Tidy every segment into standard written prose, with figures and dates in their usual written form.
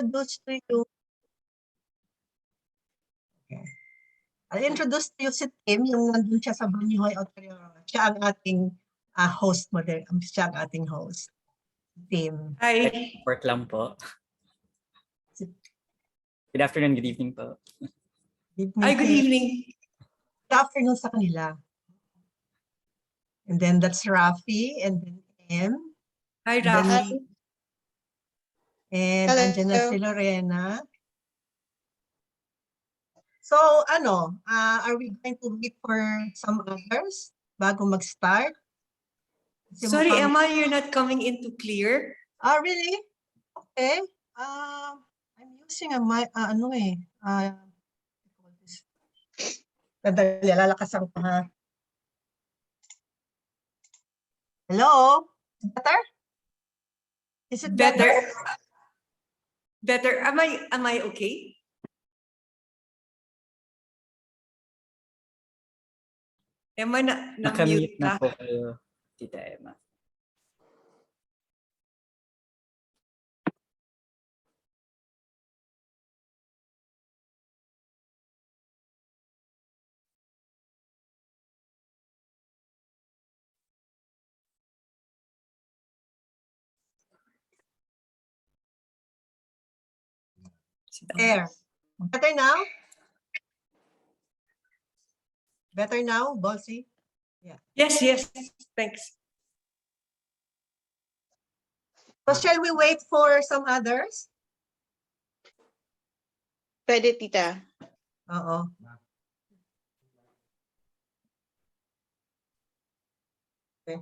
introduce to you. Okay. I'll introduce to you si Tim, yung nandun siya sa Banyoy, Ontario. Siya ang ating host mo din. Siya ang ating host. Tim. Hi. Work lang po. Good afternoon, good evening po. Hi, good evening. Good afternoon sa kanila. And then that's Rafi and then M. Hi, Rafi. And andyan na si Lorena. So, are we going to wait for some others bago mag-start? Sorry, Emma, you're not coming into clear. Really? Okay. I'm using a mic, Dadali, lalakasan ko ha. Hello? Better? Is it better? Better. Am I okay? Emma, na-mute na ka. po kayo, Tita Emma. There. Better now? Better now, Bossy? Yeah. Yes. Thanks. So shall we wait for some others? Pwede, tita. Oo. Okay.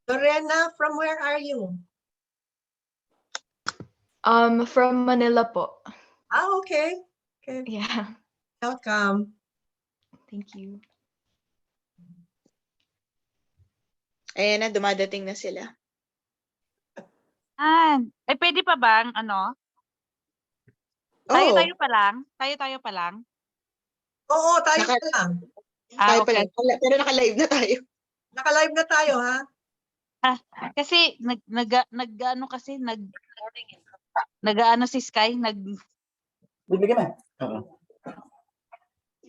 Lorena, from where are you? From Manila po. Okay. Okay. Yeah. Welcome. Thank you. Ayan na, dumadating na sila. Pwede pa bang Tayo pa lang? Tayo pa lang? Oo, tayo pa lang. Tayo pa Okay. lang. Pero naka-live na tayo. Naka-live na tayo, ha? Kasi nag-ano si Sky, Bibigyan mo. Oo.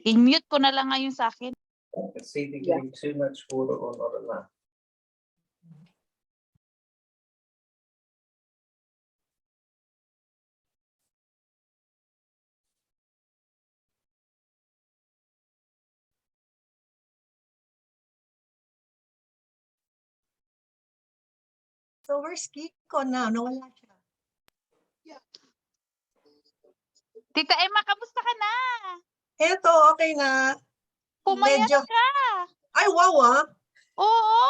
i-mute ko na lang ngayon sa akin. So where's Kiko na? Nawala siya. Tita Emma, kamusta ka na? Eto, okay na. Pumayat Medyo- ka. Ay, wow, Oo.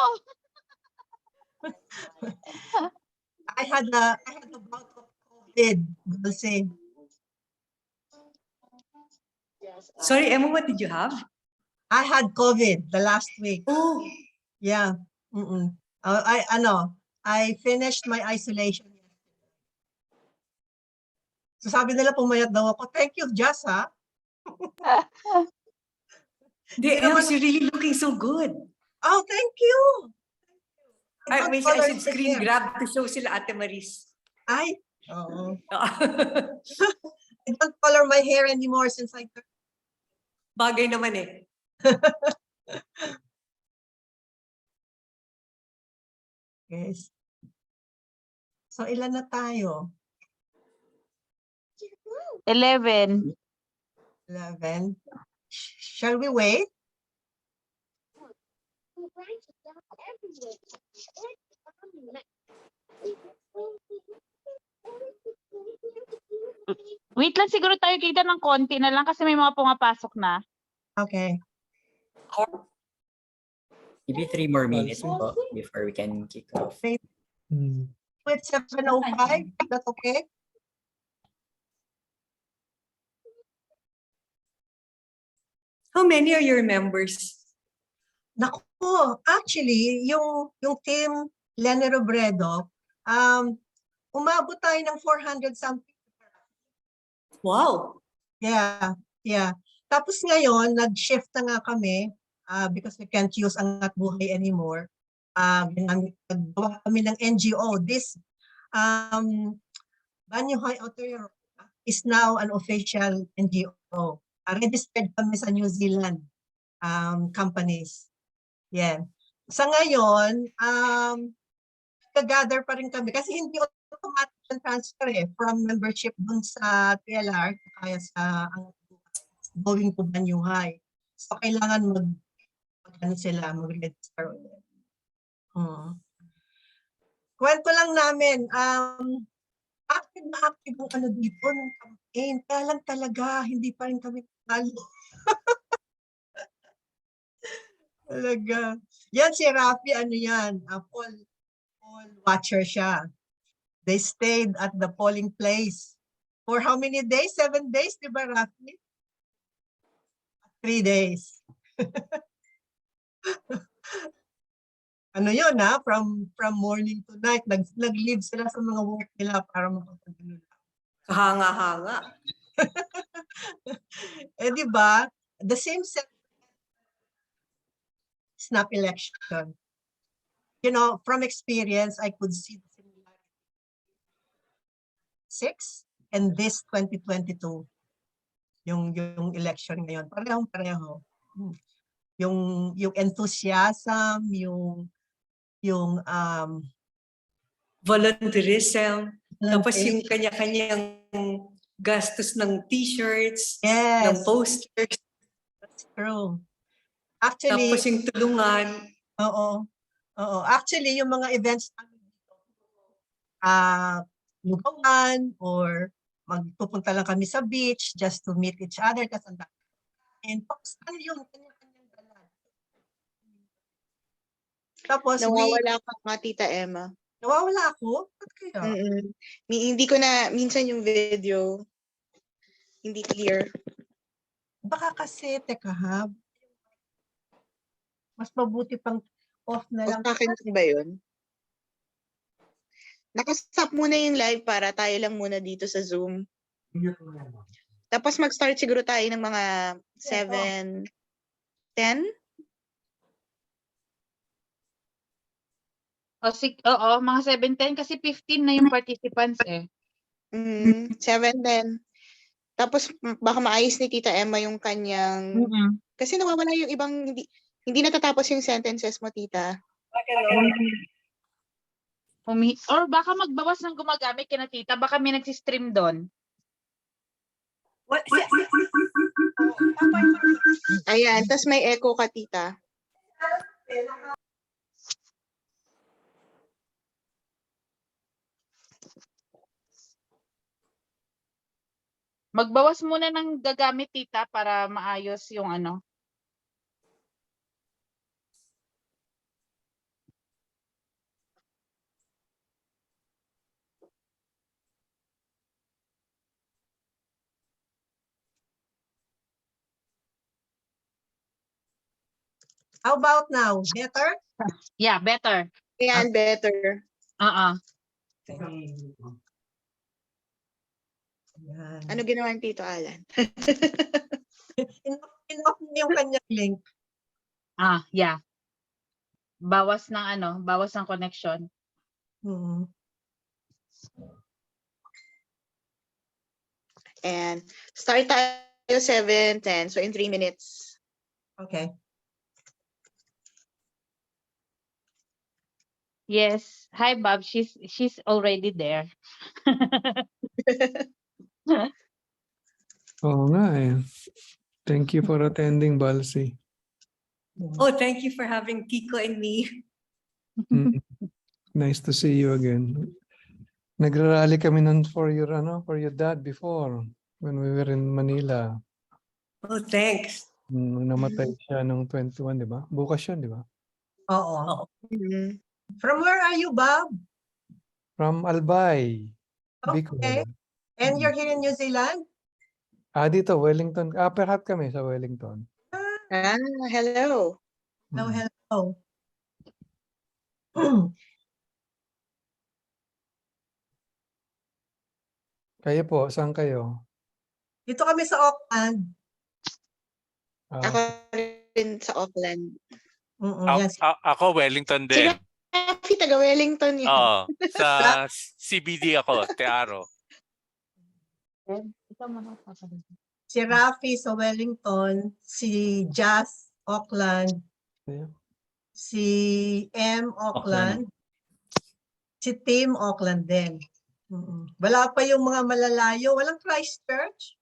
I had a bout of COVID. We'll say. Sorry, Emma, what did you have? I had COVID the last week. Oh, Yeah. I finished my isolation. So sabi nila pumayat daw ako. Thank you, Jess, ha? Emma, you're really looking so good. Oh, thank you. I got wish I color should in the screen hair. grab to show sila Ate Maris. Ay, oo. I don't color my hair anymore since I turned. Bagay naman eh. Yes. So ilan na tayo? 11. 11. Shall we wait? Wait lang, siguro tayo kita ng konti na lang kasi may mga pumapasok na. Okay. Maybe 3 more minutes po before we can kick off. With 7:05, that's okay? How many are your members? Naku, actually, yung team Lenny Robredo, umabot tayo ng 400 something. Wow. Yeah. Tapos ngayon, nag-shift na nga kami. because we can't use Angat Buhay anymore, nagawa kami ng NGO. This Banyuhay Authority is now an official NGO. Registered kami sa New Zealand companies. Yeah. Sa ngayon, gather pa rin kami kasi hindi automatic yung transfer from membership dun sa TLR kaya sa ang going to Banyuhay. So kailangan mag-register ulit. Kwento lang namin, active na active ang ano dito ng campaign. Kaya lang talaga, hindi pa rin kami talo. Talaga. Yan si Rafi, ano yan, poll watcher siya. They stayed at the polling place for how many days? 7 days, di ba, Rafi? 3 days. Ano yun, from morning to night, nag-leave sila sa mga work nila para makapagano lang. Kahanga-hanga. Di ba? The same snap election. You know, from experience, I could see the similarity. 6 and this 2022. Yung election ngayon, parehong-pareho. Yung enthusiasm, yung Volunteerism. Tapos yung kanya-kanyang gastos ng t-shirts, yes, ng posters. That's true. Actually, Tapos yung tulungan. Oo. Actually, yung mga events namin dito, lugawan or magpupunta lang kami sa beach just to meet each other kasi ang dami. And tapos ano yun, kanya-kanyang dala. Tapos Nawawala ka nga, Tita Emma. nawawala ako? Ba't kaya? Hindi ko na, minsan yung video, hindi clear. Baka kasi, teka ha, mas mabuti pang off na O lang. sa akin lang ba yun? Nakastop muna yung live para tayo lang muna dito sa Zoom. Tapos mag-start siguro tayo ng mga 7:10. Oo, mga 7:10 kasi 15 na yung participants eh. 7:10. Tapos baka maayos ni Tita Emma yung kanyang kasi nawawala yung ibang hindi natatapos yung sentences mo, Tita. Or baka magbawas ng gumagamit kina tita, baka may nagsi-stream doon. Ayan, tas may echo ka, Tita. Magbawas muna ng gagamit tita para maayos yung ano. How about now? Better? Yeah, better. Ayan, better. Yan. Ano ginawa ni Tito Alan? In-off niya yung kanyang link. Yeah. Bawas ng connection. And start tayo 7:10. So in 3 minutes. Okay. Yes. Hi Bob, she's already there. Oo nga eh. Thank you for attending, Balsi. Oh, thank you for having Kiko and me. Nice to see you again. Nagrarally kami nun for your dad before when we were in Manila. Oh, thanks. Namatay siya nung 21, di ba? Bukas yun, di ba? Oo. From where are you, Bob? From Albay. Okay. Bicol. And you're here in New Zealand? Dito, Wellington. Perhat kami sa Wellington. Hello. Hello. Kayo po, saan kayo? Dito kami sa Auckland. Ako rin sa Auckland. Yes. Ako Wellington Si din. Rafi, taga Wellington yan. Oo, sa CBD ako, Tearo. Si Rafi sa Wellington, si Jazz Auckland, Yeah. si M Auckland, si Tim Auckland din. Wala pa yung mga malalayo. Walang Christchurch.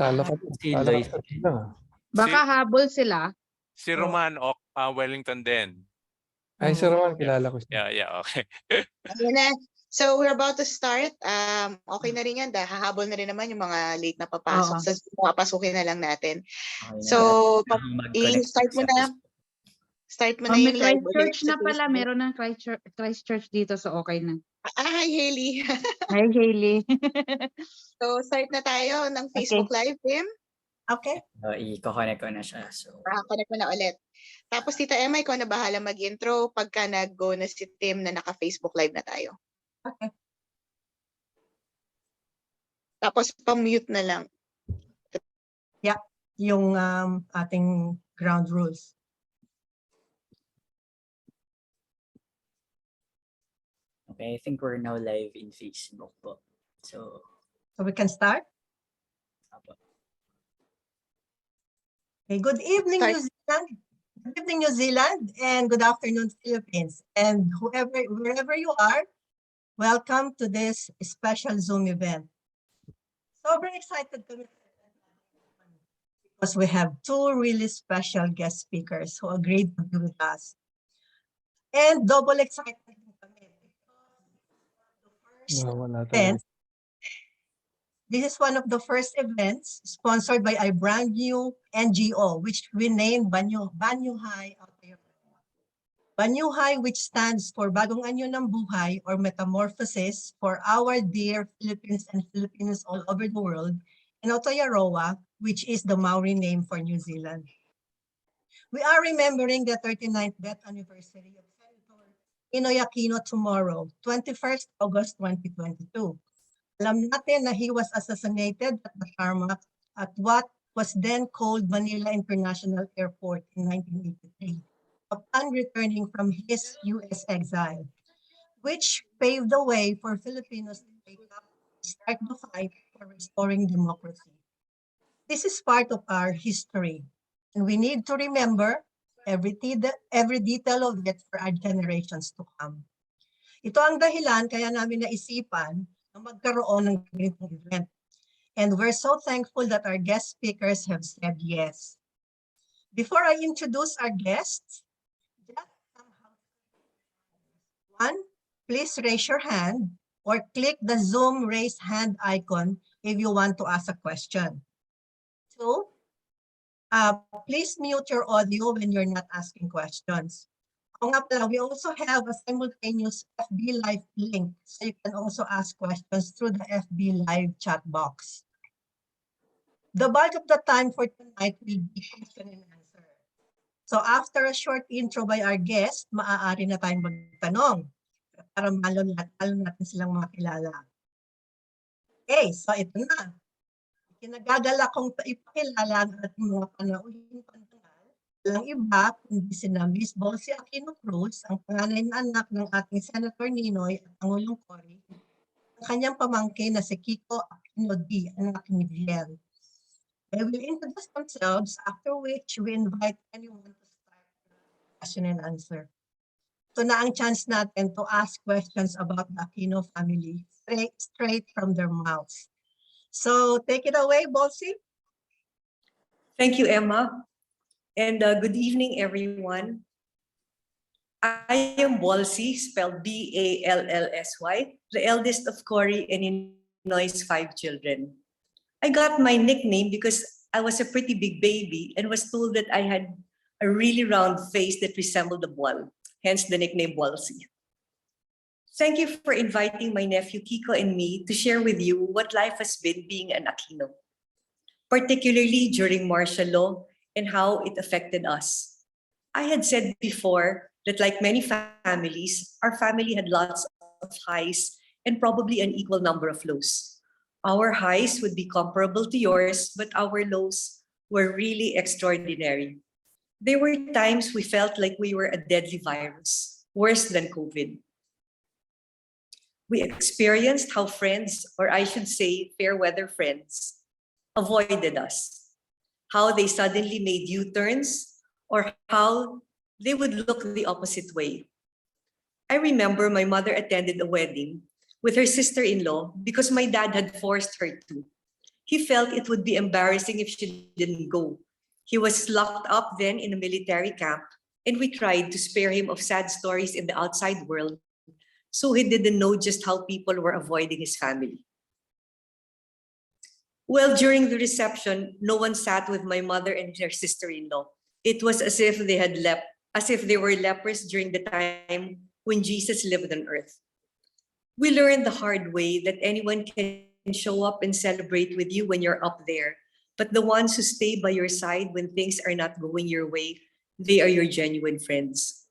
Tala ka. Si Tala Lois. ka lang. Baka habol sila. Si Roman, Wellington din. Ay, si Roman, kilala ko siya. Yeah, okay. Ayun na. So we're about to start. Okay na rin yan. Hahabol na rin naman yung mga late na papasok. Oo. So papasukin na lang natin. Okay na. So, Mag-connect start mo sa na. Facebook. Start mo na May yung live Christchurch ulit sa na pala. Facebook. Meron ng Christchurch dito, so okay na. Hi, Hailey. Hi, Hailey. So, start na tayo ng Facebook Live, Tim. Okay. I-connect ko na siya. So, Connect mo na ulit. Tapos, Tita Emma, ikaw na bahala mag-intro pagka nag-go na si Tim na naka-Facebook Live na tayo. Okay. Tapos, pang-mute na lang. Yung ating ground rules. okay, I think we're now live in Facebook po. So, So we can start. apo. Okay. Good evening, Start. New Zealand. Good evening, New Zealand, and good afternoon, Philippines. And wherever you are, welcome to this special Zoom event. So very excited because we have two really special guest speakers who agreed to be with us. And double excited kami because Wala event, talaga. this is one of the first events sponsored by a brand new NGO, which we named Banyuhay Aotearoa. Banyuhay, which stands for Bagong Anyo ng Buhay or Metamorphosis for our dear Philippines and Filipinos all over the world, and Aotearoa, which is the Maori name for New Zealand. We are remembering the 39th death anniversary of Senator Aquino tomorrow, 21st August 2022. Alam natin na he was assassinated at the tarmac at what was then called Manila International Airport in 1983 upon returning from his U.S. exile, which paved the way for Filipinos to wake up and start the fight for restoring democracy. This is part of our history, and we need to remember every detail of it for our generations to come. Ito ang dahilan kaya namin naisipan na magkaroon ng ganitong event. And we're so thankful that our guest speakers have said yes. Before I introduce our guests, just somehow, one, please raise your hand or click the Zoom raise hand icon if you want to ask a question. Two, please mute your audio when you're not asking questions. O nga pala, we also have a simultaneous FB Live link, so you can also ask questions through the FB Live chat box. The bulk of the time for tonight will be question and answer. So after a short intro by our guest, maaari na tayong magtanong para malo natin silang makilala. Okay, so ito na. Kinagagala kong ipakilala ang ating mga panauhing pantangal. Walang iba kundi sina Miss Bolsie Aquino Cruz, ang panganay na anak ng ating Senator Ninoy at Pangulong Cory, ang kanyang pamangkin na si Kiko Aquino D, anak ni Viel. They will introduce themselves, after which we invite anyone to start the question and answer. Ito na ang chance natin to ask questions about the Aquino family straight from their mouths. So take it away, Bolsie. Thank you, Emma. And good evening, everyone. I am Bolsie, spelled Ballsy, the eldest of Cory and Ninoy's 5 children. I got my nickname because I was a pretty big baby and was told that I had a really round face that resembled a ball, hence the nickname Bolsie. Thank you for inviting my nephew Kiko and me to share with you what life has been being an Aquino, particularly during martial law and how it affected us. I had said before that like many families, our family had lots of highs and probably an equal number of lows. Our highs would be comparable to yours, but our lows were really extraordinary. There were times we felt like we were a deadly virus, worse than COVID. We experienced how friends, or I should say fair weather friends, avoided us, how they suddenly made U-turns, or how they would look the opposite way. I remember my mother attended a wedding with her sister-in-law because my dad had forced her to. He felt it would be embarrassing if she didn't go. He was locked up then in a military camp, and we tried to spare him of sad stories in the outside world, so he didn't know just how people were avoiding his family. Well, during the reception, no one sat with my mother and her sister-in-law. It was as if they were lepers during the time when Jesus lived on earth. We learned the hard way that anyone can show up and celebrate with you when you're up there, but the ones who stay by your side when things are not going your way, they are your genuine friends.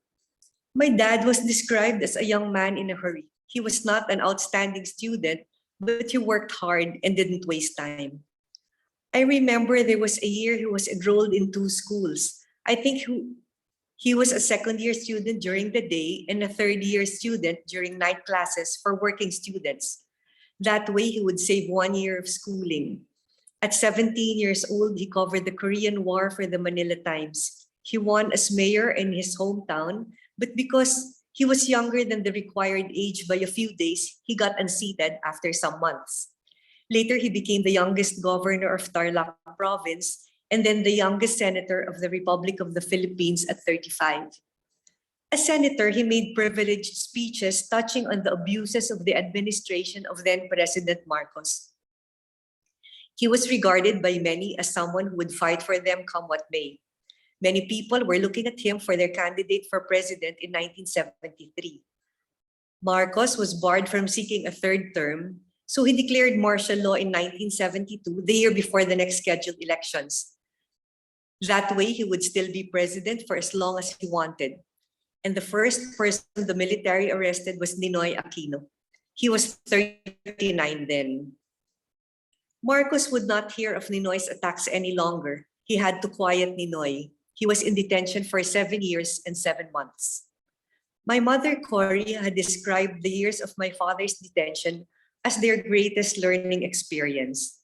My dad was described as a young man in a hurry. He was not an outstanding student, but he worked hard and didn't waste time. I remember there was a year he was enrolled in two schools. I think he was a second-year student during the day and a third-year student during night classes for working students. That way, he would save 1 year of schooling. At 17 years old, he covered the Korean War for the Manila Times. He won as mayor in his hometown, but because he was younger than the required age by a few days, he got unseated after some months. Later, he became the youngest governor of Tarlac province and then the youngest senator of the Republic of the Philippines at 35. As senator, he made privileged speeches touching on the abuses of the administration of then President Marcos. He was regarded by many as someone who would fight for them come what may. Many people were looking at him for their candidate for president in 1973. Marcos was barred from seeking a third term, so he declared martial law in 1972, the year before the next scheduled elections. That way, he would still be president for as long as he wanted. And the first person the military arrested was Ninoy Aquino. He was 39 then. Marcos would not hear of Ninoy's attacks any longer. He had to quiet Ninoy. He was in detention for 7 years and 7 months. My mother, Cory, had described the years of my father's detention as their greatest learning experience.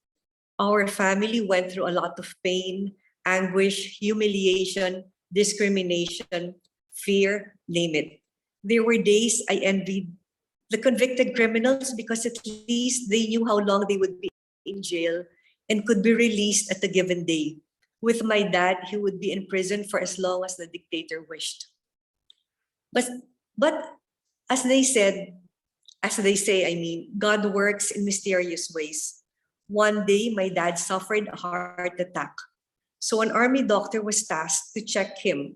Our family went through a lot of pain, anguish, humiliation, discrimination, fear, name it. There were days I envied the convicted criminals because at least they knew how long they would be in jail and could be released at a given day. With my dad, he would be in prison for as long as the dictator wished. But as they say, God works in mysterious ways. One day, my dad suffered a heart attack. So an army doctor was tasked to check him.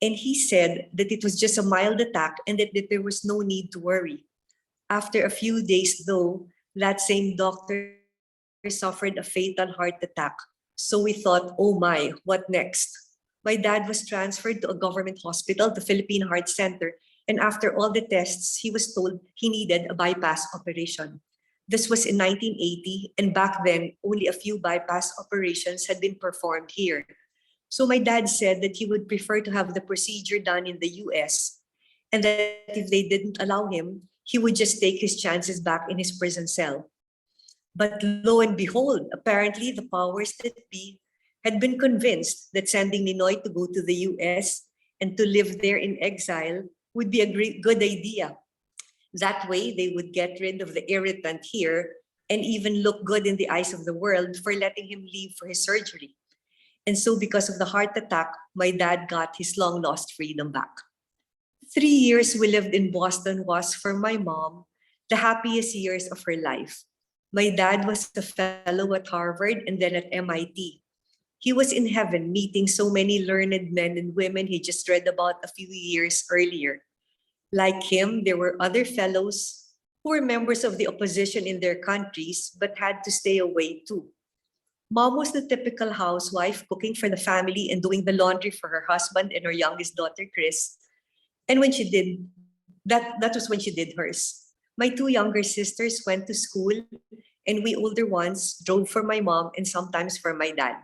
And he said that it was just a mild attack and that there was no need to worry. After a few days, though, that same doctor suffered a fatal heart attack. So we thought, oh my, what next? My dad was transferred to a government hospital, the Philippine Heart Center, and after all the tests, he was told he needed a bypass operation. This was in 1980, and back then, only a few bypass operations had been performed here. So my dad said that he would prefer to have the procedure done in the US, and that if they didn't allow him, he would just take his chances back in his prison cell. But lo and behold, apparently the powers that be had been convinced that sending Ninoy to go to the US and to live there in exile would be a good idea. That way, they would get rid of the irritant here and even look good in the eyes of the world for letting him leave for his surgery. And so because of the heart attack, my dad got his long-lost freedom back. 3 years we lived in Boston was, for my mom, the happiest years of her life. My dad was a fellow at Harvard and then at MIT. He was in heaven meeting so many learned men and women he just read about a few years earlier. Like him, there were other fellows who were members of the opposition in their countries but had to stay away too. Mom was the typical housewife cooking for the family and doing the laundry for her husband and her youngest daughter, Chris. And when she did, that was when she did hers. My 2 younger sisters went to school and we older ones drove for my mom and sometimes for my dad.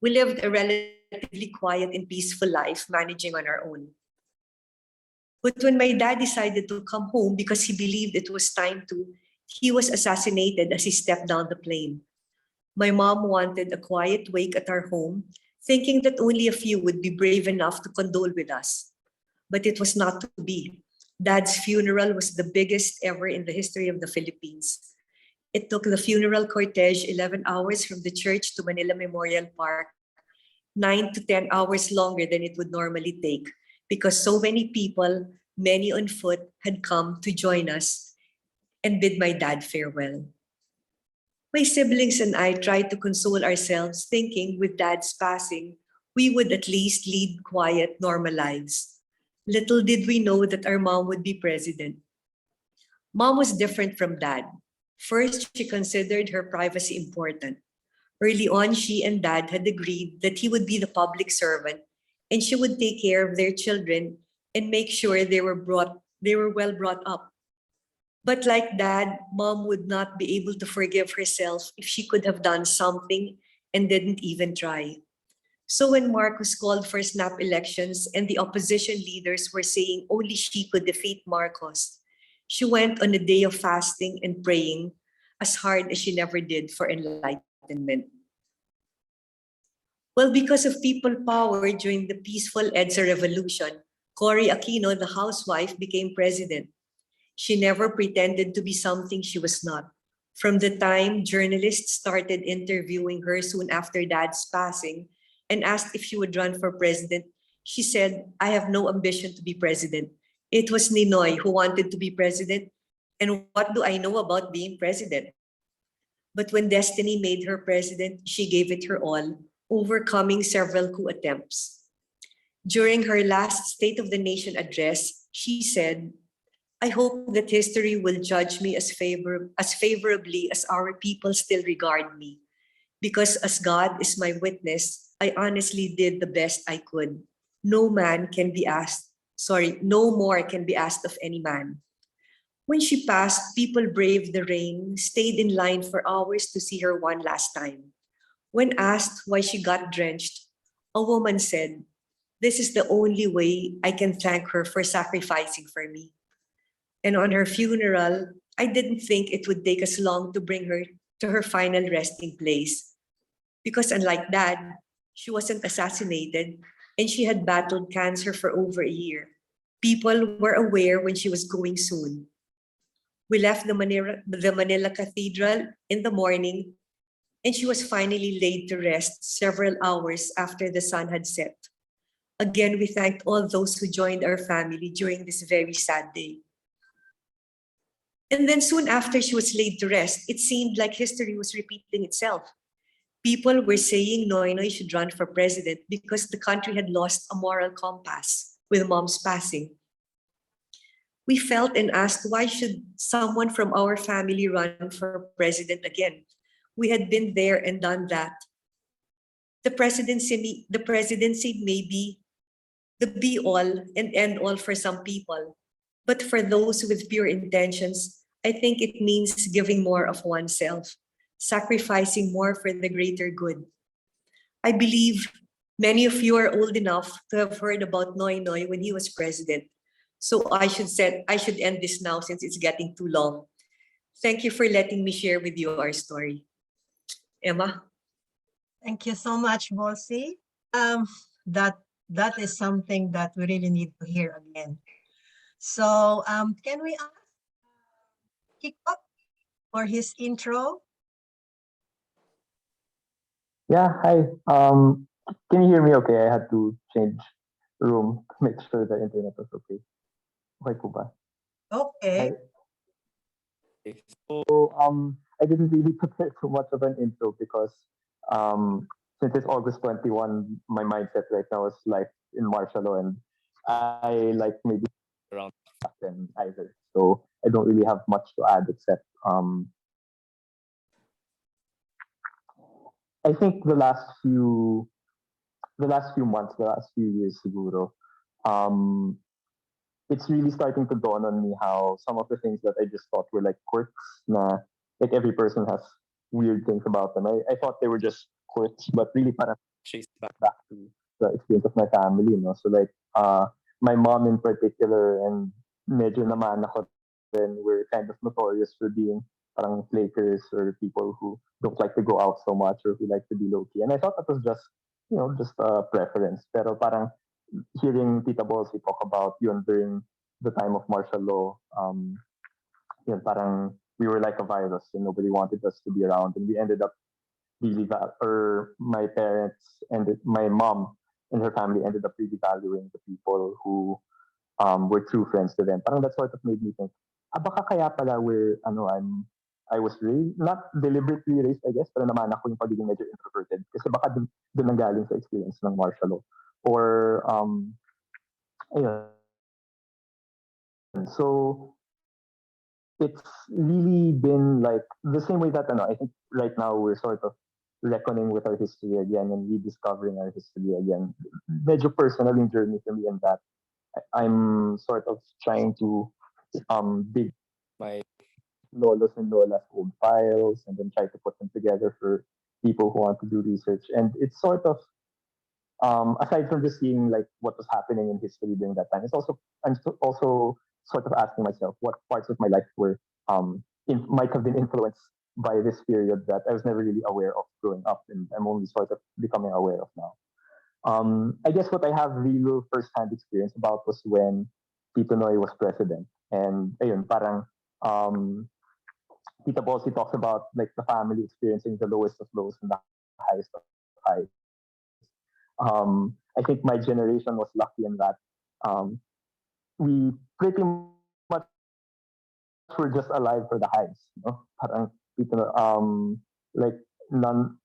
We lived a relatively relatively quiet and peaceful life managing on our own. But when my dad decided to come home because he believed it was time to, he was assassinated as he stepped down the plane. My mom wanted a quiet wake at our home, thinking that only a few would be brave enough to condole with us. But it was not to be. Dad's funeral was the biggest ever in the history of the Philippines. It took the funeral cortege 11 hours from the church to Manila Memorial Park, 9 to 10 hours longer than it would normally take, because so many people, many on foot, had come to join us and bid my dad farewell. My siblings and I tried to console ourselves, thinking with Dad's passing, we would at least lead quiet, normal lives. Little did we know that our mom would be president. Mom was different from Dad. First, she considered her privacy important. Early on, she and Dad had agreed that he would be the public servant and she would take care of their children and make sure they were well brought up. But like Dad, Mom would not be able to forgive herself if she could have done something and didn't even try. So when Marcos called for snap elections and the opposition leaders were saying only she could defeat Marcos, she went on a day of fasting and praying as hard as she never did for enlightenment. Well, because of people power during the peaceful EDSA revolution, Cory Aquino, the housewife, became president. She never pretended to be something she was not. From the time journalists started interviewing her soon after Dad's passing and asked if she would run for president, she said, "I have no ambition to be president. It was Ninoy who wanted to be president, and what do I know about being president?" But when destiny made her president, she gave it her all, overcoming several coup attempts. During her last State of the Nation address, she said, "I hope that history will judge me as favorably as our people still regard me. Because as God is my witness, I honestly did the best I could. No more can be asked of any man." When she passed, people braved the rain, stayed in line for hours to see her one last time. When asked why she got drenched, a woman said, "This is the only way I can thank her for sacrificing for me." And on her funeral, I didn't think it would take us long to bring her to her final resting place. Because unlike Dad, she wasn't assassinated and she had battled cancer for over a year. People were aware when she was going soon. We left the Manila Cathedral in the morning and she was finally laid to rest several hours after the sun had set. Again, we thanked all those who joined our family during this very sad day. And then soon after she was laid to rest, it seemed like history was repeating itself. People were saying Noynoy should run for president because the country had lost a moral compass with Mom's passing. We felt and asked, why should someone from our family run for president again? We had been there and done that. The presidency may be the be all and end all for some people. But for those with pure intentions, I think it means giving more of oneself, sacrificing more for the greater good. I believe many of you are old enough to have heard about Noynoy when he was president. So I should end this now since it's getting too long. Thank you for letting me share with you our story. Emma? Thank you so much, Bossy. That is something that we really need to hear again. So can we ask Kiko for his intro? Yeah, hi. Can you hear me okay? I had to change room to make sure the internet was okay. Okay po ba? Okay. Hi. So, I didn't really prepare too much of an intro because since it's August 21, my mindset right now is life in martial law, and I like maybe around that than either. So I don't really have much to add except I think the last few months, the last few years, siguro, it's really starting to dawn on me how some of the things that I just thought were like quirks, na like every person has weird things about them. I thought they were just quirks, but really kind of chased back to the experience of my family, no? So like, my mom in particular and medyo naman ako then we're kind of notorious for being parang flakers or people who don't like to go out so much or who like to be low key. And I thought that was just, just a preference. Pero parang hearing Tita Bolsi talk about yun during the time of martial law, yun parang we were like a virus and nobody wanted us to be around. And we ended up really, or my parents and my mom and her family ended up really valuing the people who were true friends to them. Parang that sort of made me think, baka kaya pala I was raised, not deliberately raised, I guess, pero naman ako yung pagiging medyo introverted. Kasi baka dun nanggaling sa experience ng martial law. Or, ayun. So, it's really been like the same way that I think right now we're sort of reckoning with our history again and rediscovering our history again. Medyo personal yung journey for me in that I'm sort of trying to dig my lolos and lolas old files and then try to put them together for people who want to do research. And it's sort of aside from just seeing like what was happening in history during that time, I'm also sort of asking myself what parts of my life were might have been influenced by this period that I was never really aware of growing up, and I'm only sort of becoming aware of now. I guess what I have real first-hand experience about was when Tito Noy was president. And ayun, parang Tita Bolsi talks about like the family experiencing the lowest of lows and the highest of highs. I think my generation was lucky in that we pretty much were just alive for the highs. Parang, like none.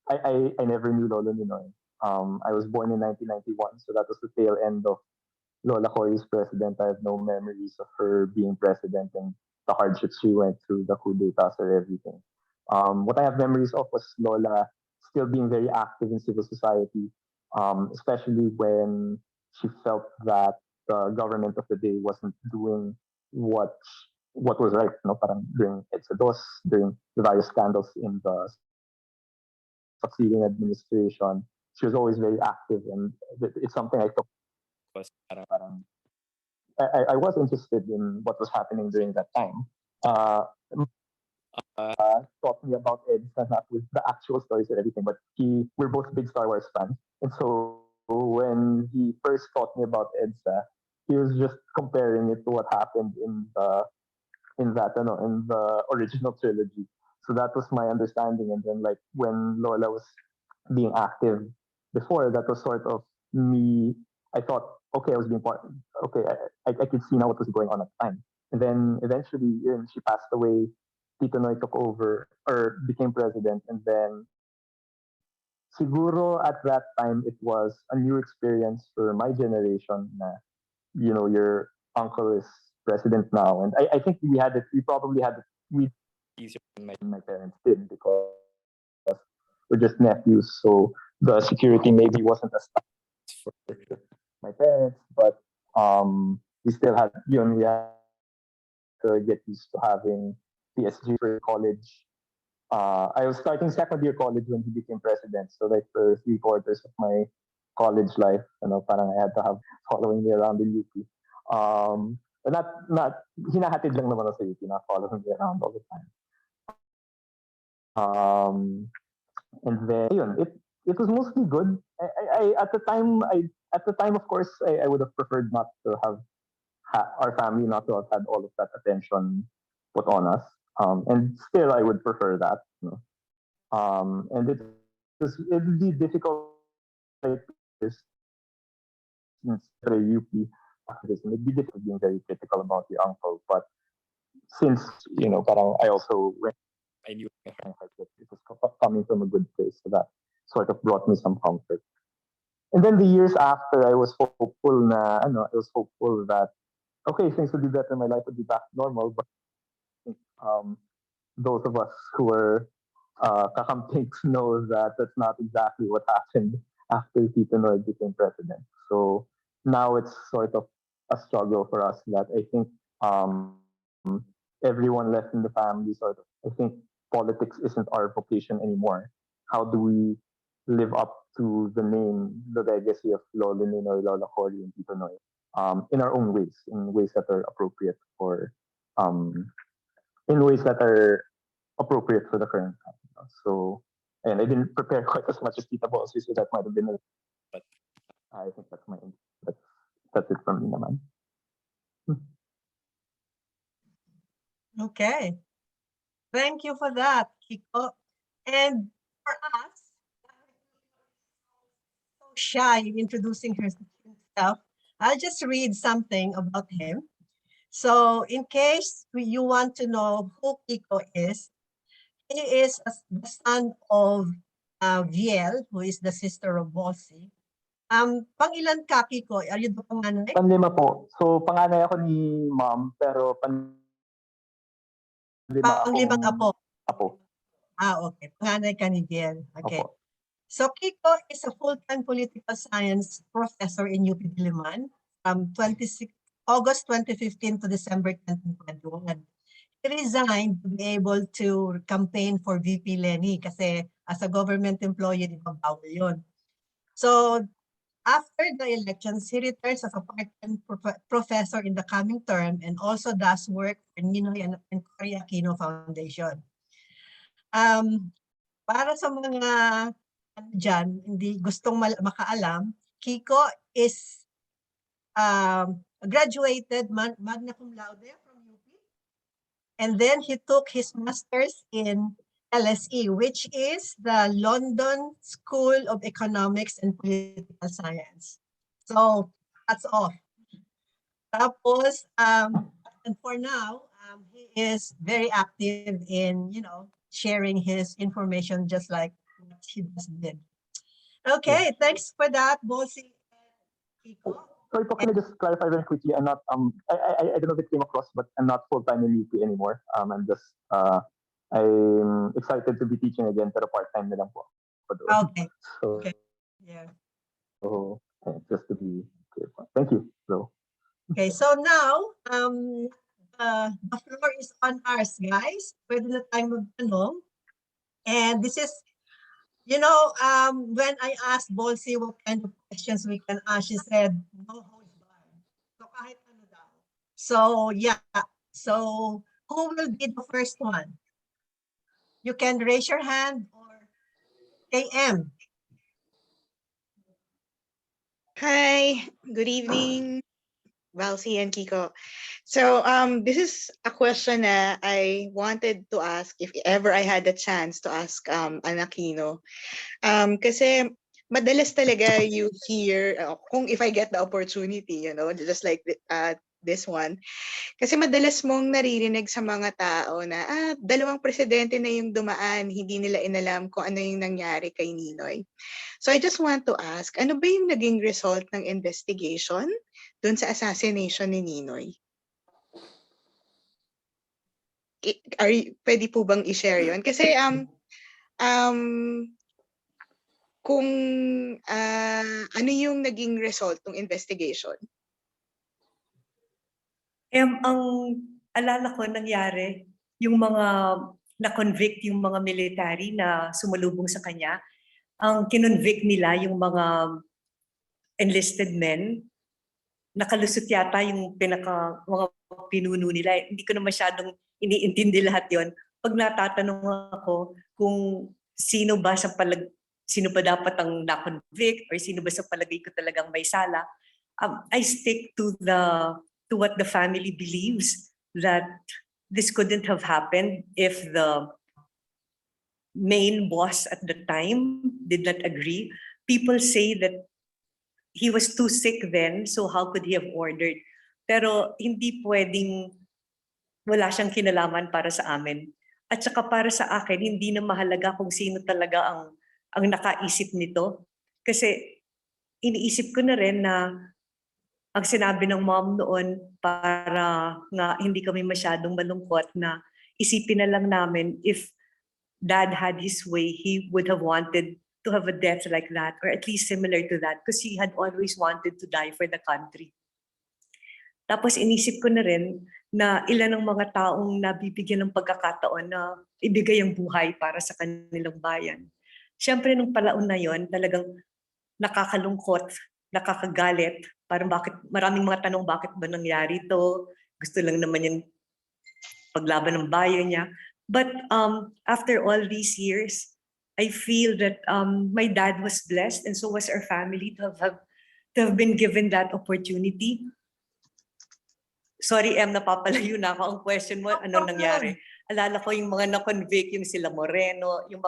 I never knew Lolo Ninoy. I was born in 1991, so that was the tail end of Lola Coy's president. I have no memories of her being president and the hardships she went through, the coup d'etats or everything. What I have memories of was Lola still being very active in civil society, especially when she felt that the government of the day wasn't doing what was right. Parang during Exodus, during the various scandals in the succeeding administration, she was always very active, and it's something I took was parang I was interested in what was happening during that time. Taught me about EDSA, not with the actual stories or everything, but we're both big Star Wars fans. And so when he first taught me about EDSA, he was just comparing it to what happened in the original trilogy. So that was my understanding. And then like when Lola was being active before, that was sort of me. I thought, okay, I was being part. Okay, I could see now what was going on at the time. And then eventually, she passed away. Tito Noy took over or became president, and then siguro at that time it was a new experience for my generation. Na, your uncle is president now, and I think we had it. We probably had it. We easier than my parents did because we're just nephews, so the security maybe wasn't as tough for my parents, but we still had we had to get used to having PSG for college. I was starting second year college when he became president, so like for 3/4 of my college life, parang I had to have following me around the UP. But not hinahatid lang naman ako sa UP, not following me around all the time. And then it was mostly good. I at the time of course I would have preferred not to have our family not to have had all of that attention put on us. And still I would prefer that. And it would be difficult since UP activism. It'd be difficult being very critical about your uncle, but since parang I also went, I knew in my heart that it was coming from a good place, so that sort of brought me some comfort. And then the years after, I was hopeful that okay, things would be better, my life would be back to normal. But those of us who were kakampigs know that that's not exactly what happened after Tito Noy became president. So now it's sort of a struggle for us that I think everyone left in the family sort of, I think politics isn't our vocation anymore. How do we live up to the name, the legacy of Lolo Ninoy, Lola Cory, and Tito Noy, in our own ways, in ways that are appropriate for, in ways that are appropriate for the current time. So, and I didn't prepare quite as much as Tita Bossy, so that might have been, but I think that's it from me naman. Okay. Thank you for that, Kiko. And for us, so shy in introducing himself, I'll just read something about him. So in case you want to know who Kiko is, he is the son of Viel, who is the sister of Bossy. Pangilan ka, Kiko? Are you the panganay? Panlima po. So, panganay ako ni mom, pero panlima Panglimang apo. apo. Okay. Panganay ka ni Viel. Okay. Opo. So Kiko is a full-time political science professor in UP Diliman from August 2015 to December 2021. He resigned to be able to campaign for VP Lenny kasi as a government employee, di ba bawal yun. So after the elections, he returns as a part-time professor in the coming term and also does work for Ninoy and Cory Aquino Foundation. Para sa mga dyan, hindi gustong makaalam, Kiko is graduated magna cum laude from UP. And then he took his master's in LSE, which is the London School of Economics and Political Science. So that's all. Tapos, and for now, he is very active in, sharing his information just like what he just did. Okay, thanks for that, Bossy and Kiko. Sorry po, can I just clarify very quickly? I'm not, I don't know if it came across, but I'm not full-time in UP anymore. I'm just, I'm excited to be teaching again, pero part-time na lang po. Okay. So, Okay. Yeah. So, just to be clear. Thank you. So. Okay, so now, the floor is on ours, guys. Pwede na tayong magtanong. And this is, when I asked Bolsy what kind of questions we can ask, she said, no holds barred. So kahit ano daw. So yeah, so who will be the first one? You can raise your hand or KM. Hi, good evening, Valsi and Kiko. So this is a question na I wanted to ask if ever I had the chance to ask an Aquino. Kasi madalas talaga you hear, kung if I get the opportunity, just like this one. Kasi madalas mong naririnig sa mga tao na dalawang presidente na yung dumaan, hindi nila inalam kung ano yung nangyari kay Ninoy. So I just want to ask, ano ba yung naging result ng investigation dun sa assassination ni Ninoy? Pwede po bang i-share yun? Kasi kung ano yung naging result ng investigation? Ang alala ko nangyari, yung mga na-convict yung mga military na sumalubong sa kanya, ang kinonvict nila yung mga enlisted men, nakalusot yata yung mga pinuno nila. Hindi ko na masyadong iniintindi lahat yon. Pag natatanong ako kung sino ba dapat ang na-convict or sino ba sa palagay ko talagang may sala, I stick to what the family believes, that this couldn't have happened if the main boss at the time did not agree. People say that he was too sick then, so how could he have ordered? Pero hindi pwedeng wala siyang kinalaman para sa amin. At saka para sa akin, hindi na mahalaga kung sino talaga ang nakaisip nito. Kasi iniisip ko na rin na ang sinabi ng mom noon para nga hindi kami masyadong malungkot na isipin na lang namin if dad had his way, he would have wanted to have a death like that or at least similar to that because he had always wanted to die for the country. Tapos inisip ko na rin na ilan ng mga taong nabibigyan ng pagkakataon na ibigay ang buhay para sa kanilang bayan. Siyempre, nung palaon na yon, talagang nakakalungkot, nakakagalit. Parang maraming mga tanong, bakit ba nangyari to? Gusto lang naman yung paglaban ng bayan niya. But after all these years, I feel that my dad was blessed and so was our family to have been given that opportunity. Sorry, napapalayo na ako. Ang question mo, ano nangyari? Alala ko yung mga na-convict, yung sila Moreno, yung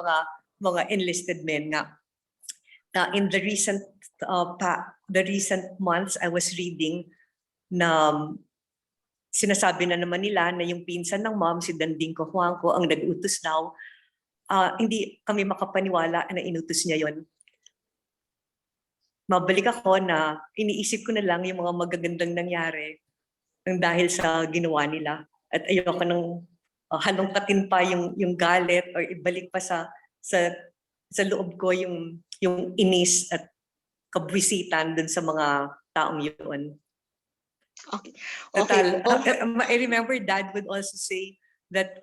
mga enlisted men nga. In the recent months, I was reading na sinasabi na naman nila na yung pinsan ng mom, si Danding Cojuangco, ang nag-utos daw. Hindi kami makapaniwala na inutos niya yon. Mabalik ako na iniisip ko na lang yung mga magagandang nangyari dahil sa ginawa nila. At ayoko nang halongkatin pa yung galit or ibalik pa sa loob ko yung inis at kabwisitan dun sa mga taong yun. Okay. Total, I remember Dad would also say that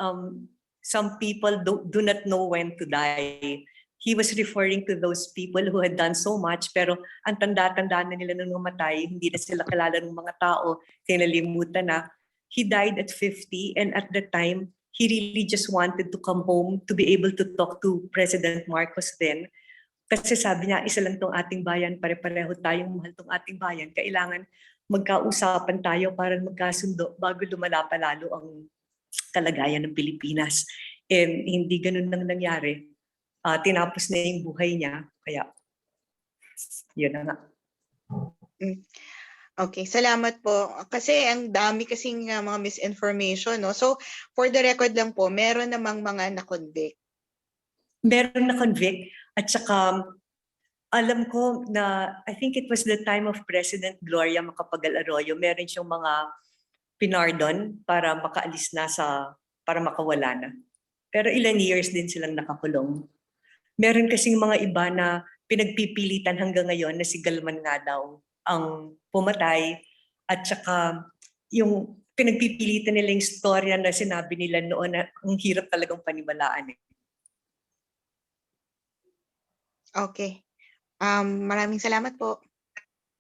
some people do not know when to die. He was referring to those people who had done so much pero ang tanda-tanda na nila nung mamatay, hindi na sila kilala ng mga tao, kinalimutan na. He died at 50 and at the time, he really just wanted to come home to be able to talk to President Marcos then. Kasi sabi niya, isa lang tong ating bayan, pare-pareho tayong mahal tong ating bayan. Kailangan magkausapan tayo para magkasundo bago lumala pa lalo ang kalagayan ng Pilipinas. And hindi ganun nang nangyari. Tinapos na yung buhay niya. Kaya, yun na nga. Okay, salamat po. Kasi ang dami kasing mga misinformation, no? So, for the record lang po, meron namang mga na-convict. Meron na-convict at saka alam ko na I think it was the time of President Gloria Macapagal Arroyo, meron siyang mga pinardon para makaalis na para makawala na. Pero ilan years din silang nakakulong. Meron kasing mga iba na pinagpipilitan hanggang ngayon na si Galman nga daw ang pumatay at saka yung pinagpipilitan nila yung storya na sinabi nila noon na ang hirap talagang paniwalaan eh. Okay. Maraming salamat po.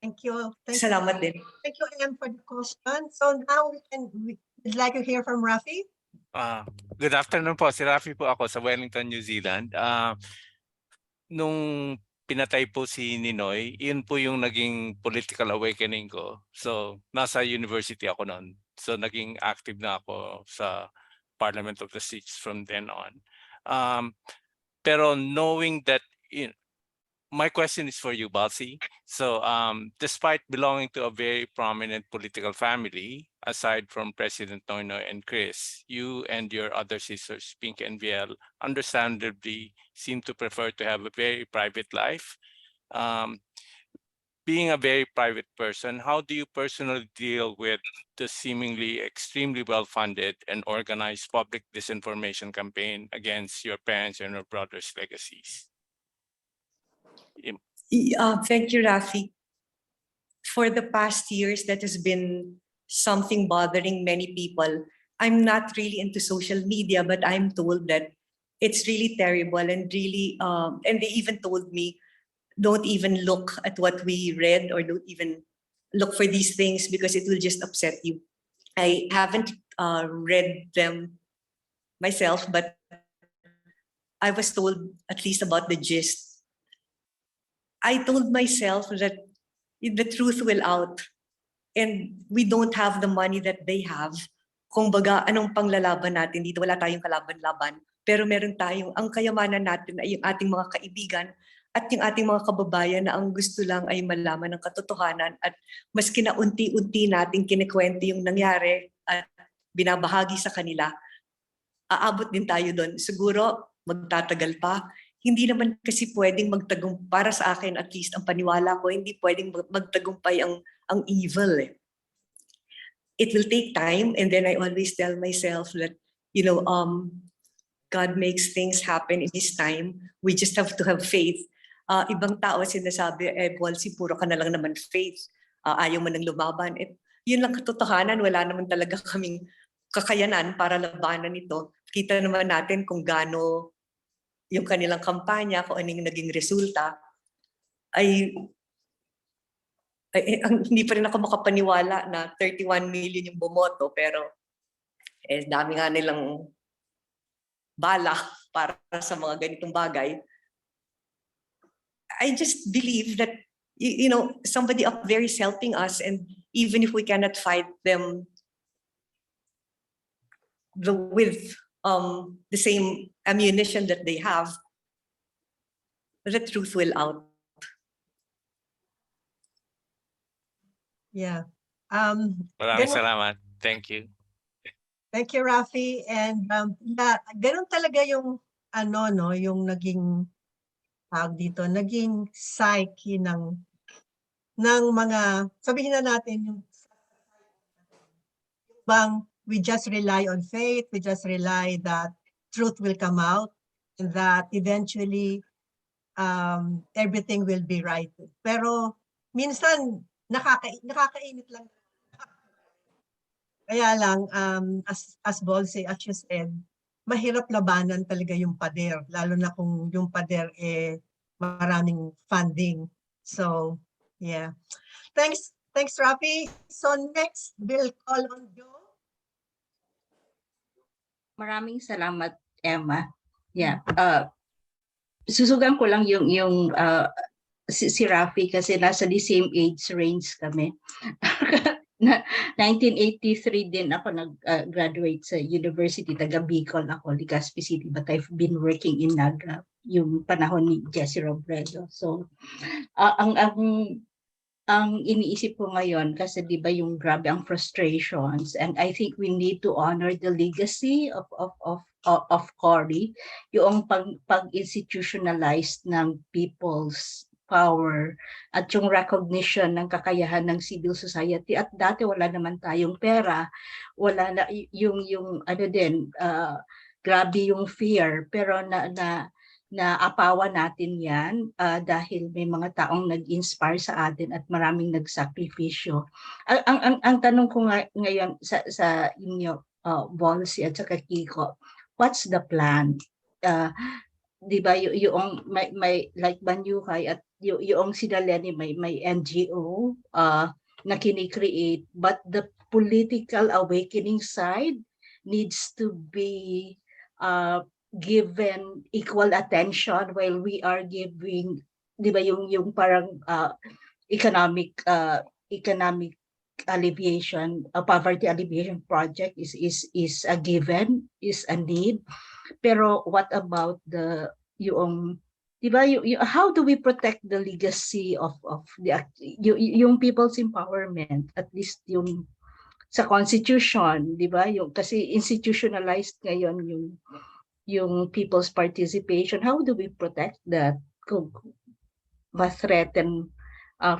Thank you. Salamat din. Thank you, Em, for the question. So now we'd like to hear from Rafi. Good afternoon po. Si Rafi po ako sa Wellington, New Zealand. Nung pinatay po si Ninoy, yun po yung naging political awakening ko. So, nasa university ako noon. So, naging active na ako sa Parliament of the States from then on. Pero knowing that, my question is for you, Balsi. So, despite belonging to a very prominent political family, aside from President Noynoy and Chris, you and your other sisters, Pink and Viel, understandably seem to prefer to have a very private life. Being a very private person, how do you personally deal with the seemingly extremely well-funded and organized public disinformation campaign against your parents' and your brothers' legacies? Thank you, Rafi. For the past years, that has been something bothering many people. I'm not really into social media, but I'm told that it's really terrible and really, and they even told me, don't even look at what we read or don't even look for these things because it will just upset you. I haven't read them myself, but I was told at least about the gist. I told myself that the truth will out and we don't have the money that they have. Kung baga, anong panglalaban natin dito? Wala tayong kalaban-laban. Pero meron tayong, ang kayamanan natin ay yung ating mga kaibigan at yung ating mga kababayan na ang gusto lang ay malaman ng katotohanan at mas kinaunti-unti natin kinikwento yung nangyari at binabahagi sa kanila. Aabot din tayo doon. Siguro magtatagal pa. Hindi naman kasi pwedeng magtagumpay, para sa akin at least ang paniwala ko, hindi pwedeng magtagumpay ang evil eh. It will take time and then I always tell myself that, God makes things happen in His time. We just have to have faith. Ibang tao sinasabi, Bolsi, puro ka na lang naman faith. Ayaw mo nang lumaban. Yun lang katotohanan, wala naman talaga kaming kakayanan para labanan ito. Kita naman natin kung gaano yung kanilang kampanya, kung anong naging resulta, ay hindi pa rin ako makapaniwala na 31 million yung bumoto, pero dami nga nilang bala para sa mga ganitong bagay. I just believe that, somebody up there is helping us, and even if we cannot fight them with the same ammunition that they have, the truth will out. Yeah. Maraming Ganun- salamat. Thank you. Thank you, Rafi. And yeah, ganun talaga yung yung naging tawag dito, naging psyche ng mga, sabihin na natin yung bang we just rely on faith, we just rely that truth will come out and that eventually everything will be right. Pero minsan nakakainit lang. Kaya lang, as Bolse, as you said, mahirap labanan talaga yung pader, lalo na kung yung pader maraming funding. So, yeah. Thanks, Rafi. So next, we'll call on Joe. Maraming salamat, Emma. Yeah. Susugan ko lang yung si Rafi kasi nasa the same age range kami. 1983 din ako nag-graduate sa university, taga Bicol ako, Legazpi City, but I've been working in Naga yung panahon ni Jessie Robredo. So, ang iniisip ko ngayon kasi di ba yung grabe ang frustrations, and I think we need to honor the legacy of Cory, yung pag-institutionalized ng people's power at yung recognition ng kakayahan ng civil society. At dati wala naman tayong pera, wala na yung grabe yung fear, pero naapawa natin yan dahil may mga taong nag-inspire sa atin at maraming nagsakripisyo. Ang tanong ko ngayon sa inyo, Bolsi at saka Kiko, what's the plan? Di ba yung may like Banyuhay at yung sila Lenny may NGO na kini-create, but the political awakening side needs to be given equal attention while we are giving, di ba yung parang economic alleviation, poverty alleviation project is a given, is a need. Pero what about yung diba, how do we protect the legacy of yung people's empowerment, at least yung sa constitution, diba, yung kasi institutionalized ngayon yung people's participation. How do we protect that kung ma-threaten,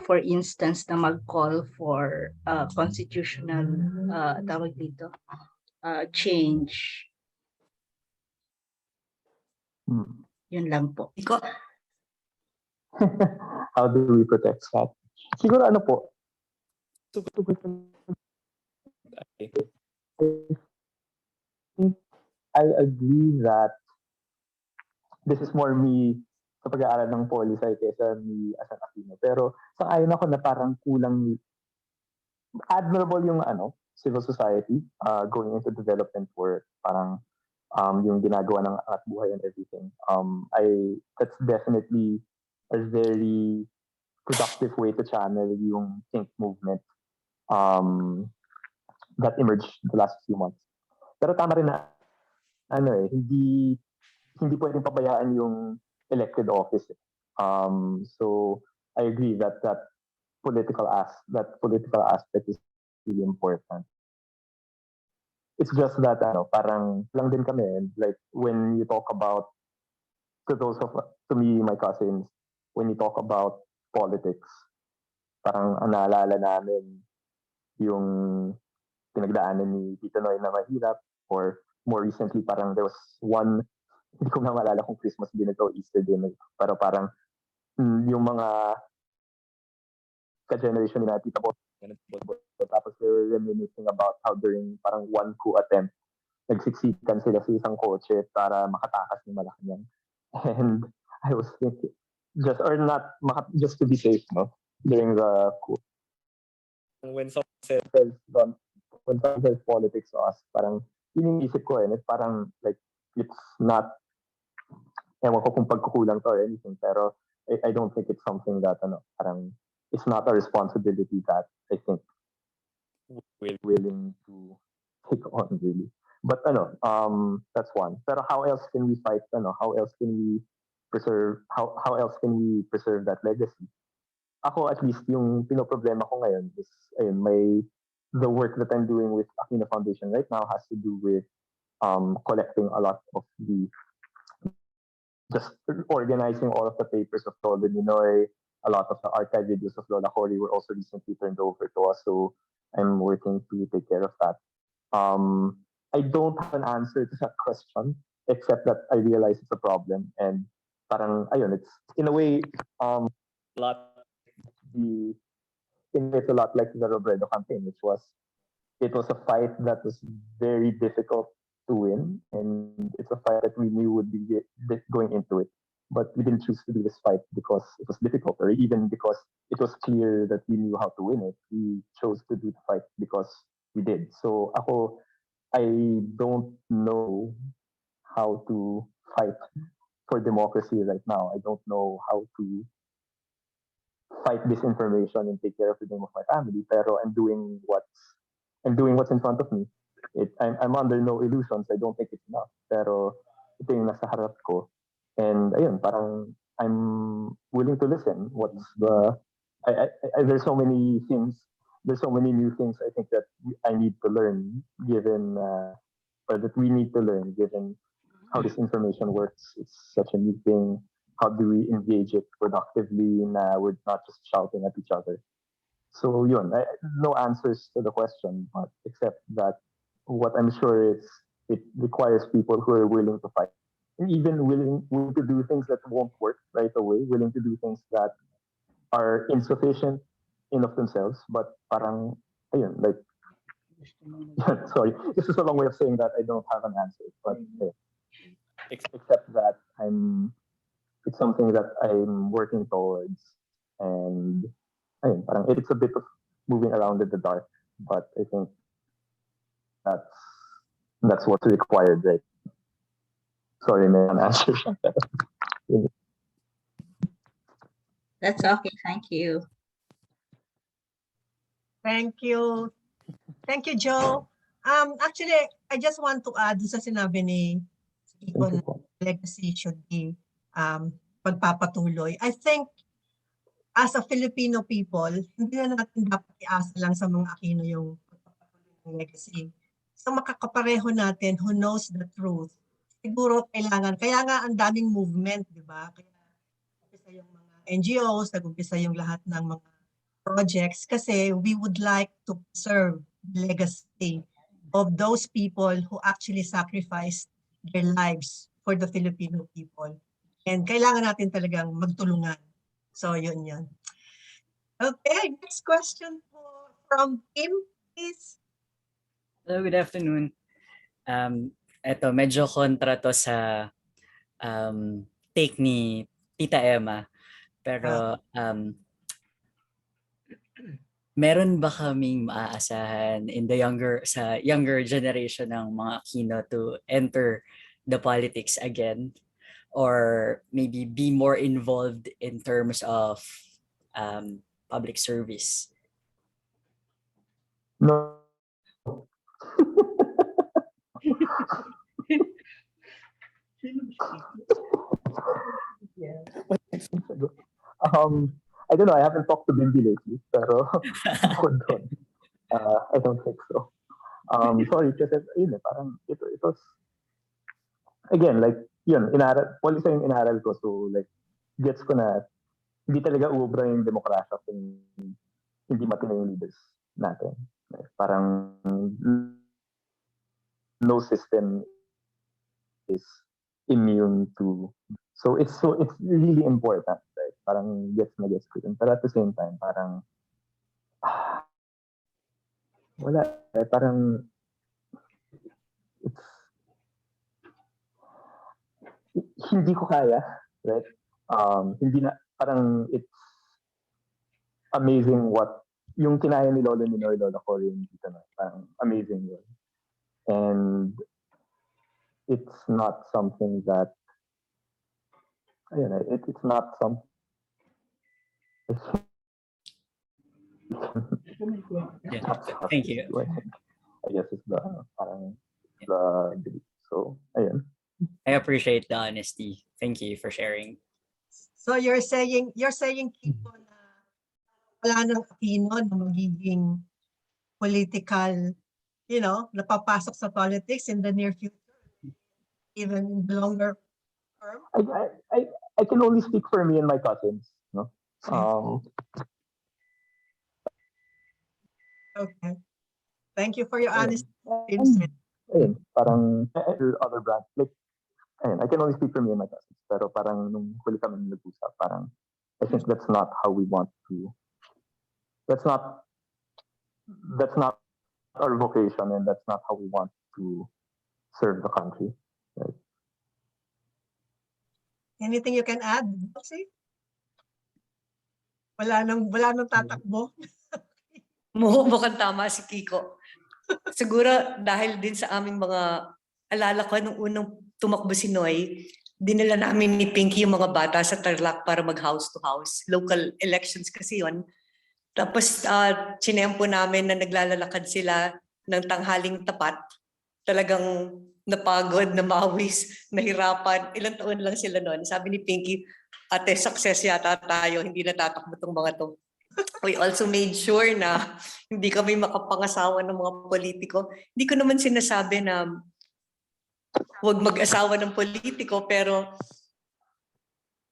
for instance, na mag-call for constitutional tawag dito change? Yun lang po. How do we protect that? Siguro ano po, I agree that this is more me sa pag-aaral ng poli-sci kaysa me as an Aquino. Pero sang-ayon ako na parang kulang, admirable yung civil society going into development work, parang yung ginagawa ng Angat Buhay and everything. That's definitely a very productive way to channel yung think movement that emerged the last few months. Pero tama rin na hindi pwedeng pabayaan yung elected office. So I agree that political aspect is really important. It's just that parang lang din kami, like when you talk about, to me, my cousins, when you talk about politics, parang naalala namin yung pinagdaanan ni Tito Noy na mahirap, or more recently parang there was one, hindi ko na maalala kung Christmas din ito, Easter din, pero parang yung mga ka-generation nila Tita Bo, tapos they were reminiscing about how during parang one coup attempt, nagsiksikan sila sa isang kotse para makatakas ng Malacanang. And I was thinking, just to be safe, no, during the coup. When someone when someone says politics to us, parang iniisip ko parang like it's not, ewan ko kung pagkukulang to or anything, pero I don't think it's something that parang it's not a responsibility that I think we're willing to take on really. But that's one. Pero how else can we fight? How else can we preserve? How else can we preserve that legacy? Ako at least yung pinoproblema ko ngayon is the work that I'm doing with Aquino Foundation right now has to do with collecting a lot of the just organizing all of the papers of Lola Ninoy, a lot of the archive videos of Lola Cory were also recently turned over to us, so I'm working to take care of that. I don't have an answer to that question, except that I realize it's a problem, and parang ayun, it's in a way a lot it's a lot like the Robredo campaign, which was it was a fight that was very difficult to win, and it's a fight that we knew would be going into it. But we didn't choose to do this fight because it was difficult, or even because it was clear that we knew how to win it. We chose to do the fight because we did. So ako, I don't know how to fight for democracy right now. I don't know how to fight disinformation and take care of the name of my family. Pero I'm doing what's in front of me. I'm under no illusions. I don't think it's enough. Pero ito yung nasa harap ko. And ayun, parang I'm willing to listen. There's so many things. There's so many new things I think that I need to learn, given or that we need to learn, given how this information works. It's such a new thing. How do we engage it productively? We're not just shouting at each other. So yun, no answers to the question, but except that what I'm sure is it requires people who are willing to fight, and even willing to do things that won't work right away, willing to do things that are insufficient in of themselves, but parang ayun, like sorry, this is a long way of saying that I don't have an answer, but except that it's something that I'm working towards, and ayun, parang it's a bit of moving around in the dark, but I think that's what's required, right? Sorry, may an answer. That's okay. Thank you. Thank you. Thank you, Joe. Actually, I just want to add sa sinabi ni Kiko na legacy should be pagpapatuloy. I think as a Filipino people, hindi na natin dapat iasa lang sa mga Aquino yung pagpapatuloy ng legacy. Sa makakapareho natin who knows the truth, siguro kailangan, kaya nga ang daming movement, di ba? Kaya nag-umpisa yung mga NGOs, nag-umpisa yung lahat ng mga projects kasi we would like to preserve the legacy of those people who actually sacrificed their lives for the Filipino people. And kailangan natin talagang magtulungan. So yun yun. Okay, next question from Tim, please. Hello, good afternoon. Eto, medyo kontra to sa take ni Tita Emma. Pero meron ba kaming maaasahan in the younger generation ng mga Aquino to enter the politics again, or maybe be more involved in terms of public service? No. I don't know. I haven't talked to Bimbi lately, pero I don't think so. Sorry, kasi yun parang it was again like yun policy yung inaral ko, so like gets ko na hindi talaga uubra yung demokrasya kung hindi matino yung leaders natin. Like, parang no system is immune to. So it's really important, right? Parang gets ko yun. But at the same time, parang wala. Parang hindi ko kaya, right? Hindi na, parang it's amazing what, yung kinaya ni Lolo Ninoy, Lola Cory, yung dito na, parang amazing yun. And it's not something that, ayun, it's not something. Yeah. Thank you. I guess it's the, parang, the belief. So, ayun. I appreciate the honesty. Thank you for sharing. So you're saying Kiko, na wala nang Aquino na magiging political, napapasok sa politics in the near future, even in the longer term? I can only speak for me and my cousins, no? Okay. Thank you for your Ayun. honesty, Vincent. Ayun, parang other branch, like, ayun, I can only speak for me and my cousins. Pero parang nung huli kami nag-usap, parang I think that's not how we want to, that's not our vocation, and that's not how we want to serve the country. Right? Anything you can add, Boxy? Wala nang tatakbo. Mukhang tama si Kiko. Siguro dahil din sa aming mga alala ko nung unang tumakbo si Noy, dinala namin ni Pinky yung mga bata sa Tarlac para mag-house to house. Local elections kasi yon. Tapos chinempo namin na naglalalakad sila ng tanghaling tapat. Talagang napagod, namawis, nahirapan. Ilang taon lang sila noon. Sabi ni Pinky, ate, success yata tayo, hindi natatakbo tong mga to. We also made sure na hindi kami makapangasawa ng mga politiko. Hindi ko naman sinasabi na huwag mag-asawa ng politiko, pero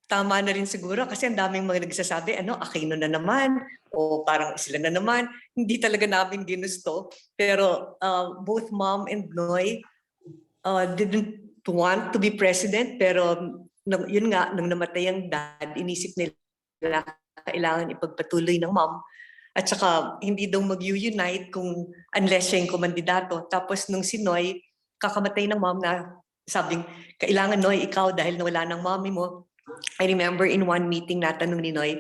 tama na rin siguro kasi ang daming mga nagsasabi, Aquino na naman, o parang sila na naman. Hindi talaga namin ginusto. Pero both Mom and Noy didn't want to be president, pero yun nga, nung namatay ang dad, inisip nila kailangan ipagpatuloy ng Mom. At saka hindi daw mag-unite kung unless siya yung kumandidato. Tapos nung si Noy, kakamatay ng Mom na sabing, kailangan Noy, ikaw dahil nawala ng mommy mo. I remember in one meeting natanong ni Noy,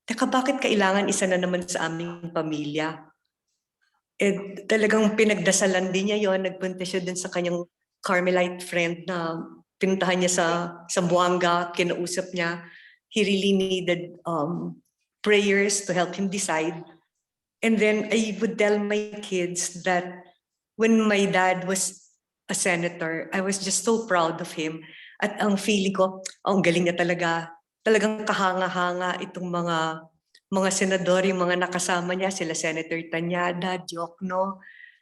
teka, bakit kailangan isa na naman sa aming pamilya? Eh, talagang pinagdasalan din niya yon. Nagpunta siya dun sa kanyang Carmelite friend na pinuntahan niya sa Zamboanga, kinausap niya. He really needed prayers to help him decide. And then I would tell my kids that when my dad was a senator, I was just so proud of him. At ang feeling ko, ang galing niya talaga. Talagang kahanga-hanga itong mga senador, yung mga nakasama niya, sila Senator Tanyada, Diokno.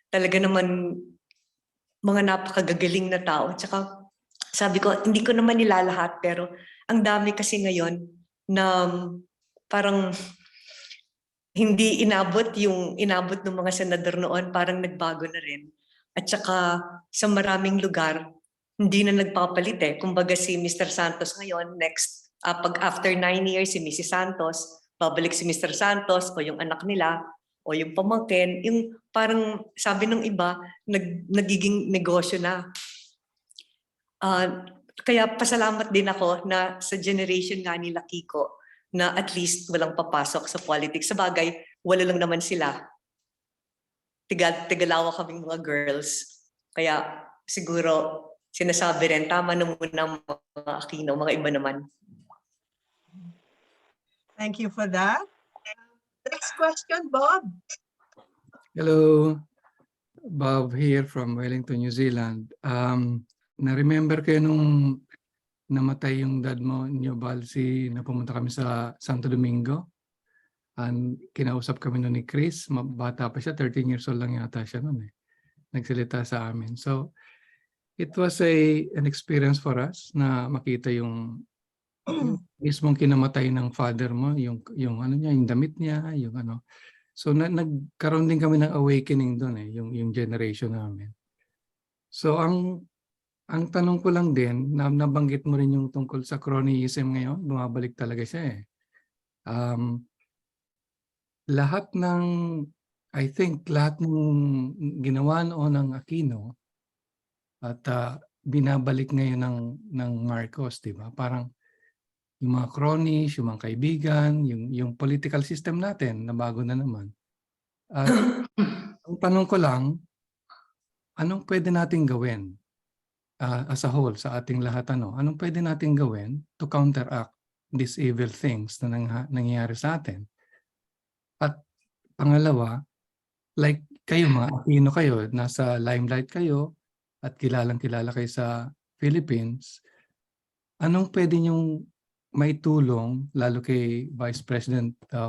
Talaga naman mga napakagagaling na tao. Tsaka sabi ko, hindi ko naman nilalahat, pero ang dami kasi ngayon na parang hindi inabot yung inabot ng mga senador noon, parang nagbago na rin. At saka sa maraming lugar, hindi na nagpapalit eh. Kumbaga si Mr. Santos ngayon, next, pag after 9 years si Mrs. Santos, babalik si Mr. Santos o yung anak nila o yung pamangkin, yung parang sabi ng iba, nagiging negosyo na. Kaya pasalamat din ako na sa generation nga nila Kiko, na at least walang papasok sa politics. Sa bagay, wala lang naman sila. Tigalawa kaming mga girls. Kaya siguro sinasabi rin, tama na muna mga Aquino, mga iba naman. Thank you for that. Next question, Bob. Hello, Bob here from Wellington, New Zealand. Na-remember kayo nung namatay yung dad mo, Nyo Balsi, na pumunta kami sa Santo Domingo. And kinausap kami noon ni Chris, bata pa siya, 13 years old lang yata siya noon eh. Nagsalita sa amin. So, it was an experience for us na makita yung mismong kinamatay ng father mo, yung ano niya, yung damit niya, yung ano. So nagkaroon din kami ng awakening doon eh, yung generation namin. So ang tanong ko lang din, nabanggit mo rin yung tungkol sa cronyism ngayon, bumabalik talaga siya eh. Lahat ng, lahat ng ginawa noon ng Aquino at binabalik ngayon ng Marcos, di ba? Parang yung mga cronies, yung mga kaibigan, yung political system natin na bago na naman. At ang tanong ko lang, anong pwede nating gawin as a whole sa ating lahat? Anong pwede nating gawin to counteract these evil things na nangyayari sa atin? At pangalawa, like kayo mga Aquino kayo, nasa limelight kayo at kilalang-kilala kayo sa Philippines, anong pwede niyong maitulong lalo kay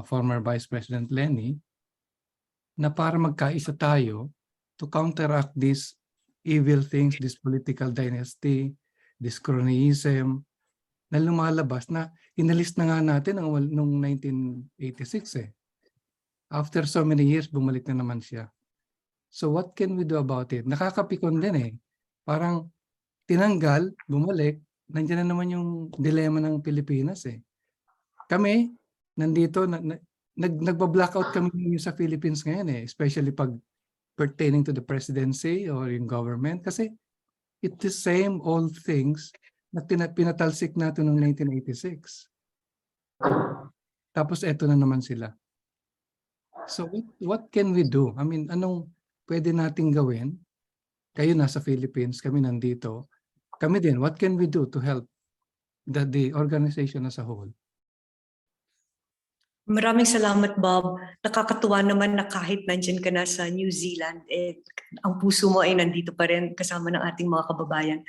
former Vice President Lenny na para magkaisa tayo to counteract these evil things, this political dynasty, this cronyism na lumalabas na inalis na nga natin noong 1986 eh. After so many years, bumalik na naman siya. So what can we do about it? Nakakapikon din eh. Parang tinanggal, bumalik, nandiyan na naman yung dilema ng Pilipinas eh. Kami, nandito, nagba-blackout kami sa Philippines ngayon eh. Especially pag pertaining to the presidency or in government. Kasi it's the same old things na pinatalsik natin noong 1986. Tapos eto na naman sila. So what can we do? I mean, anong pwede nating gawin? Kayo nasa Philippines, kami nandito. Kami din, what can we do to help the organization as a whole? Maraming salamat, Bob. Nakakatuwa naman na kahit nandyan ka na sa New Zealand, ang puso mo ay nandito pa rin kasama ng ating mga kababayan.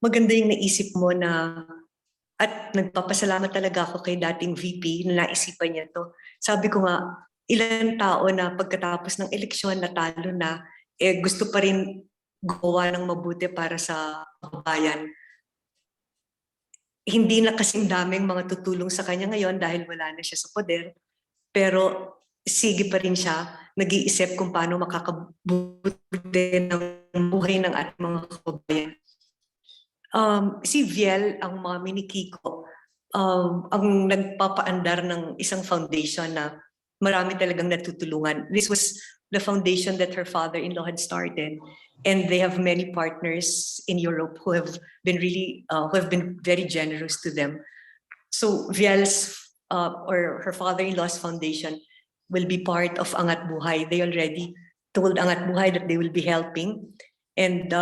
Maganda yung naisip mo na, at nagpapasalamat talaga ako kay dating VP na naisipan niya to. Sabi ko nga, ilang tao na pagkatapos ng eleksyon natalo na, gusto pa rin gawa ng mabuti para sa kababayan. Hindi na kasing daming mga tutulong sa kanya ngayon dahil wala na siya sa poder. Pero sige pa rin siya, nag-iisip kung paano makakabuti ng buhay ng ating mga kababayan. Si Viel, ang mami ni Kiko, ang nagpapaandar ng isang foundation na marami talagang natutulungan. This was the foundation that her father-in-law had started. And they have many partners in Europe who have been very generous to them. So Viel's or her father-in-law's foundation will be part of Angat Buhay. They already told Angat Buhay that they will be helping. And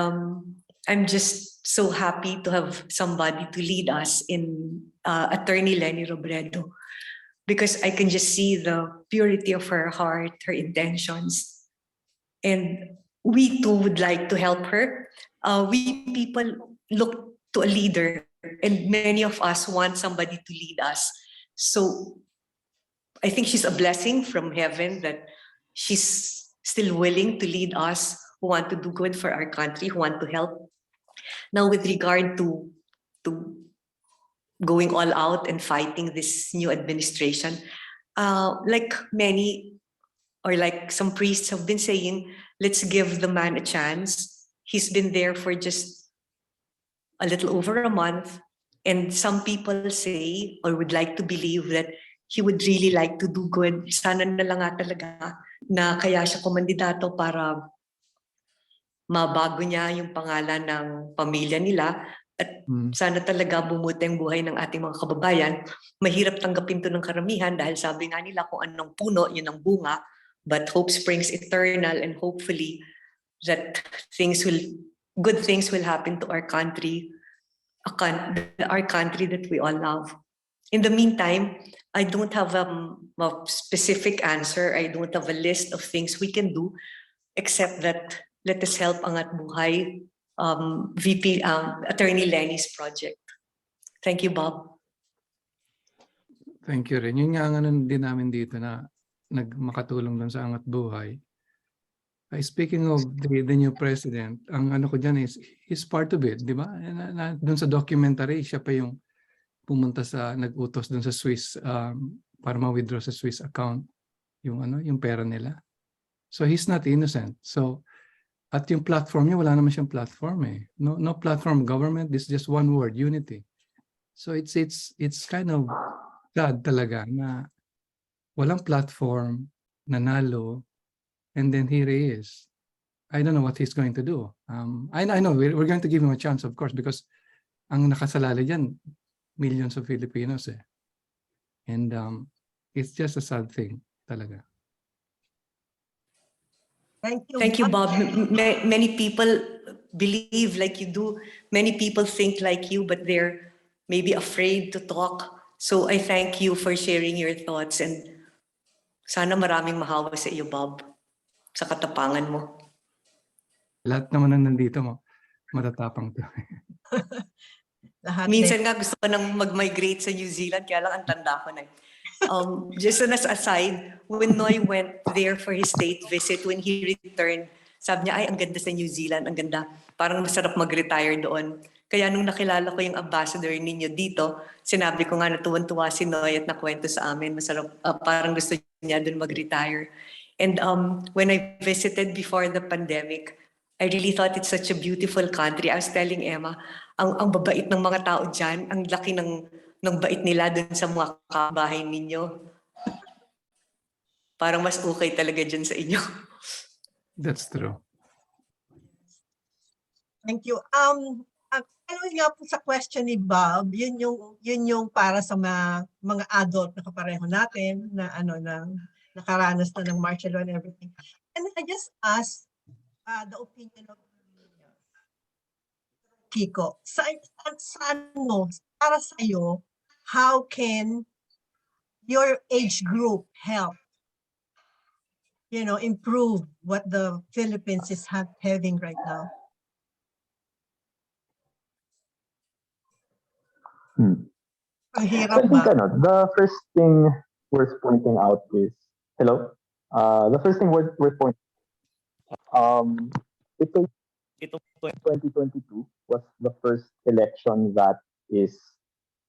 I'm just so happy to have somebody to lead us in Attorney Lenny Robredo, because I can just see the purity of her heart, her intentions. And we too would like to help her. We people look to a leader, and many of us want somebody to lead us. So I think she's a blessing from heaven that she's still willing to lead us who want to do good for our country, who want to help. Now, with regard to going all out and fighting this new administration, like many or like some priests have been saying, let's give the man a chance. He's been there for just a little over a month. And some people say or would like to believe that he would really like to do good. Sana na lang nga talaga na kaya siya kumandidato para mabago niya yung pangalan ng pamilya nila. At sana talaga bumuti ang buhay ng ating mga kababayan. Mahirap tanggapin to ng karamihan dahil sabi nga nila kung anong puno, yun ang bunga. But hope springs eternal, and hopefully that good things will happen to our country, our country that we all love. In the meantime, I don't have a specific answer. I don't have a list of things we can do, except that let us help Angat Buhay, Attorney Lenny's project. Thank you, Bob. Thank you rin. Yun nga din namin dito na makatulong dun sa Angat Buhay. Speaking of the new president, ang ano ko dyan is he's part of it, di ba? Dun sa documentary, siya pa yung pumunta nag-utos dun sa Swiss para ma-withdraw sa Swiss account yung pera nila. So he's not innocent. So at yung platform niya, wala naman siyang platform eh. No platform government, this is just one word, unity. So it's kind of sad talaga na walang platform, nanalo, and then here he is. I don't know what he's going to do. I know we're going to give him a chance, of course, because ang nakasalali dyan, millions of Filipinos eh. And it's just a sad thing talaga. Thank you. Thank you, Bob. Many people believe like you do. Many people think like you, but they're maybe afraid to talk. So I thank you for sharing your thoughts, and sana maraming mahawa sa iyo, Bob, sa katapangan mo. Lahat naman na nandito mo, matatapang to. Lahat Minsan nga gusto ko nang mag-migrate sa New Zealand, kaya lang ang tanda ko na. Just as aside, when Noy went there for his state visit, when he returned, sabi niya, ay, ang ganda sa New Zealand, ang ganda. Parang masarap mag-retire doon. Kaya nung nakilala ko yung ambassador ninyo dito, sinabi ko nga na tuwan-tuwa si Noy at nakwento sa amin, masarap, parang gusto niya doon mag-retire. And when I visited before the pandemic, I really thought it's such a beautiful country. I was telling Emma, ang babait ng mga tao dyan, ang laki ng bait nila dun sa mga kabahay ninyo. Parang mas okay talaga dyan sa inyo. That's true. Thank you. Ano nga po sa question ni Bob, yun yung para sa mga adult na kapareho natin na nakaranas na ng martial law and everything. And I just asked the opinion of Kiko. Saan mo, para sa iyo, how can your age group help, improve what the Philippines is having right now? Ang So hirap I think ba? the first thing worth pointing out is hello. The first thing worth pointing ito 2022 was the first election that is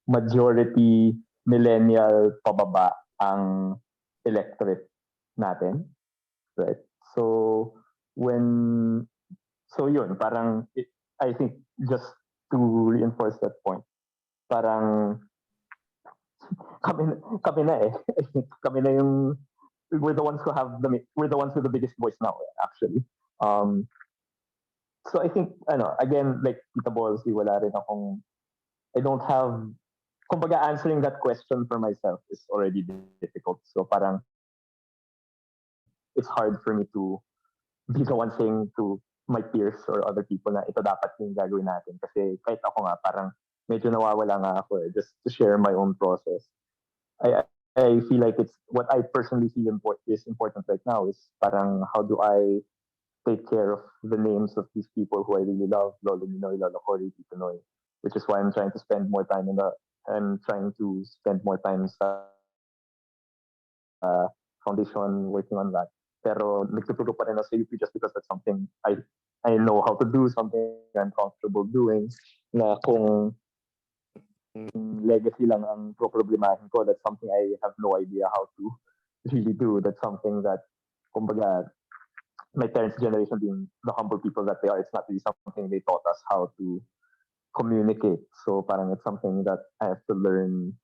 majority millennial pababa ang electorate natin, right? So yun, parang I think just to reinforce that point, parang kami na eh. Kami na yung we're the ones with the biggest voice now actually. So I think again, like Tita Bolsey, wala rin akong, I don't have, kumbaga answering that question for myself is already difficult. So parang it's hard for me to be the one saying to my peers or other people na ito dapat yung gagawin natin. Kasi kahit ako nga, parang medyo nawawala nga ako just to share my own process. I feel like it's what I personally feel is important right now is parang how do I take care of the names of these people who I really love, Lolo Ninoy, Lolo Cory, Tito Noy, which is why I'm trying to spend more time sa foundation working on that. Pero nagtuturo pa rin ako sa UP just because that's something I know how to do, something I'm comfortable doing, na kung legacy lang ang problemahin ko, that's something I have no idea how to really do. That's something that, kumbaga, my parents' generation being the humble people that they are, it's not really something they taught us how to communicate. So parang it's something that I have to learn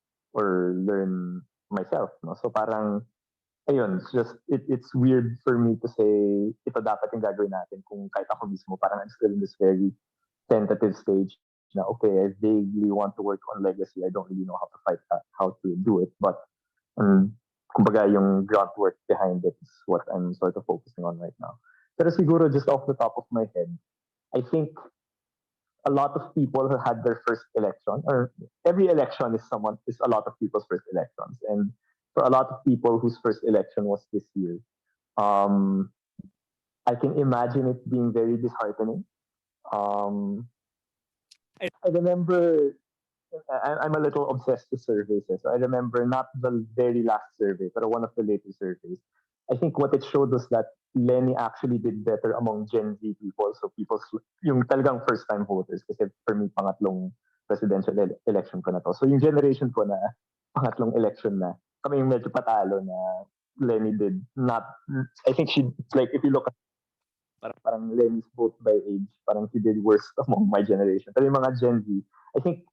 myself. No? So parang, ayun, it's weird for me to say, ito dapat yung gagawin natin kung kahit ako mismo, parang I'm still in this very tentative stage na, okay, I vaguely want to work on legacy. I don't really know how to fight that, how to do it. But kumbaga yung groundwork behind it is what I'm sort of focusing on right now. Pero siguro just off the top of my head, I think a lot of people who had their first election, or every election is a lot of people's first elections. And for a lot of people whose first election was this year, I can imagine it being very disheartening. I remember, I'm a little obsessed with surveys. So I remember not the very last survey, but one of the later surveys. I think what it showed was that Lenny actually did better among Gen Z people. So yung talagang first-time voters. Kasi for me, pangatlong presidential election ko na to. So yung generation ko na pangatlong election na, kami yung medyo patalo na Lenny did not, I think like if you look at parang Lenny's vote by age, parang he did worse among my generation. Pero yung mga Gen Z, I think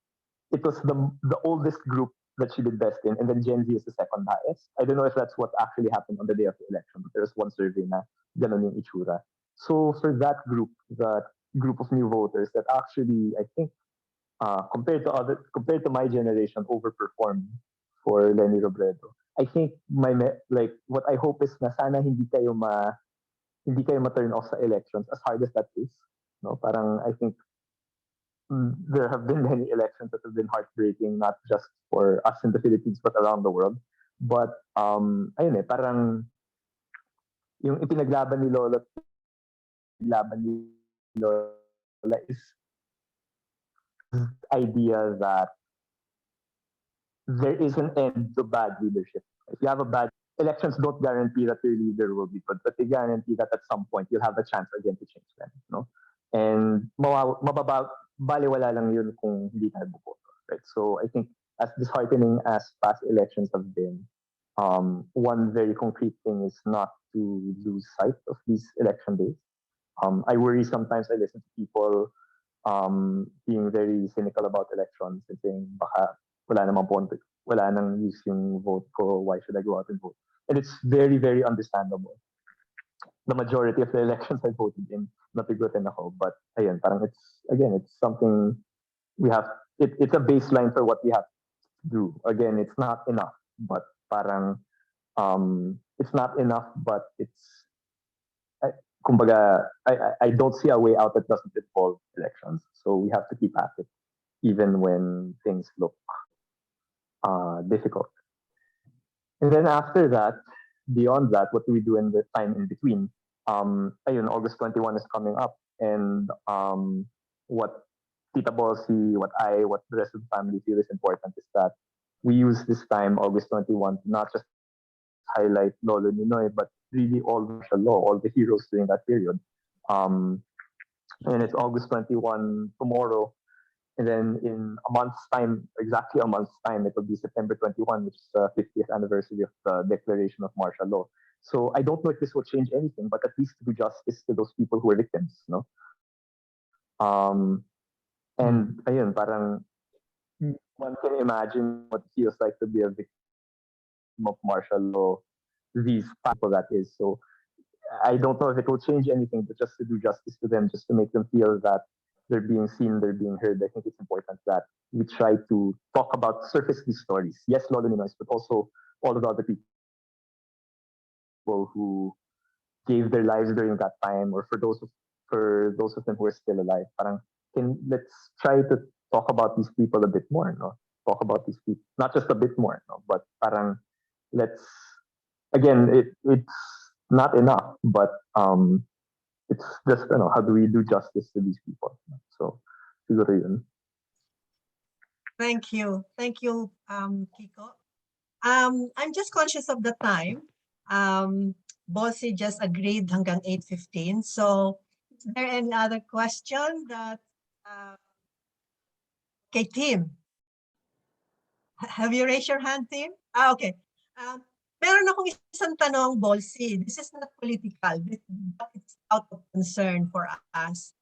it was the oldest group that she did best in, and then Gen Z is the second highest. I don't know if that's what actually happened on the day of the election, but there was one survey na ganun yung itsura. So for that group of new voters that actually, I think, compared to my generation, overperformed for Lenny Robredo. I think what I hope is na sana hindi kayo ma-turn off sa elections, as hard as that is. No, parang I think there have been many elections that have been heartbreaking, not just for us in the Philippines but around the world. But ayun parang yung ipinaglaban ni Lolo, is idea that there is an end to bad leadership. If you have a bad elections, don't guarantee that your leader will be good, but they guarantee that at some point you'll have a chance again to change them. No, and baliwala lang yun kung hindi tayo boboto, right? So I think as disheartening as past elections have been, one very concrete thing is not to lose sight of these election days. I worry sometimes. I listen to people being very cynical about elections and saying baka wala nang use yung vote ko, why should I go out and vote? And it's very, very understandable. The majority of the elections I voted in, napigutin ako, but ayun, parang it's something it's a baseline for what we have to do. Again, it's not enough, but parang it's not enough, but kumbaga, I don't see a way out that doesn't involve elections. So we have to keep at it, even when things look difficult. And then after that, beyond that, what do we do in the time in between? August 21 is coming up, and what Tita Bossy, what the rest of the family feel is important is that we use this time, August 21, to not just highlight Lolo Ninoy, but really all martial law, all the heroes during that period. And it's August 21 tomorrow. And then in a month's time, exactly a month's time, it will be September 21, which is the 50th anniversary of the declaration of martial law. So I don't know if this will change anything, but at least do justice to those people who were victims, no? And ayun, parang one can imagine what it feels like to be a victim of martial law, these people that is. So I don't know if it will change anything, but just to do justice to them, just to make them feel that they're being seen, they're being heard. I think it's important that we try to surface these stories. Yes, Lolo Ninoy, but also all of the other people who gave their lives during that time, or for those of them who are still alive. Let's try to talk about these people a bit more, no? Talk about these people, not just a bit more, no? But it's not enough, but it's just, how do we do justice to these people? So, siguro yun. Thank you, Kiko. I'm just conscious of the time. Bossy just agreed hanggang 8:15. So, is there any other question that okay, Tim? Have you raised your hand, Tim? Okay. Meron akong isang tanong, Bossy. This is not political, but it's out of concern for us.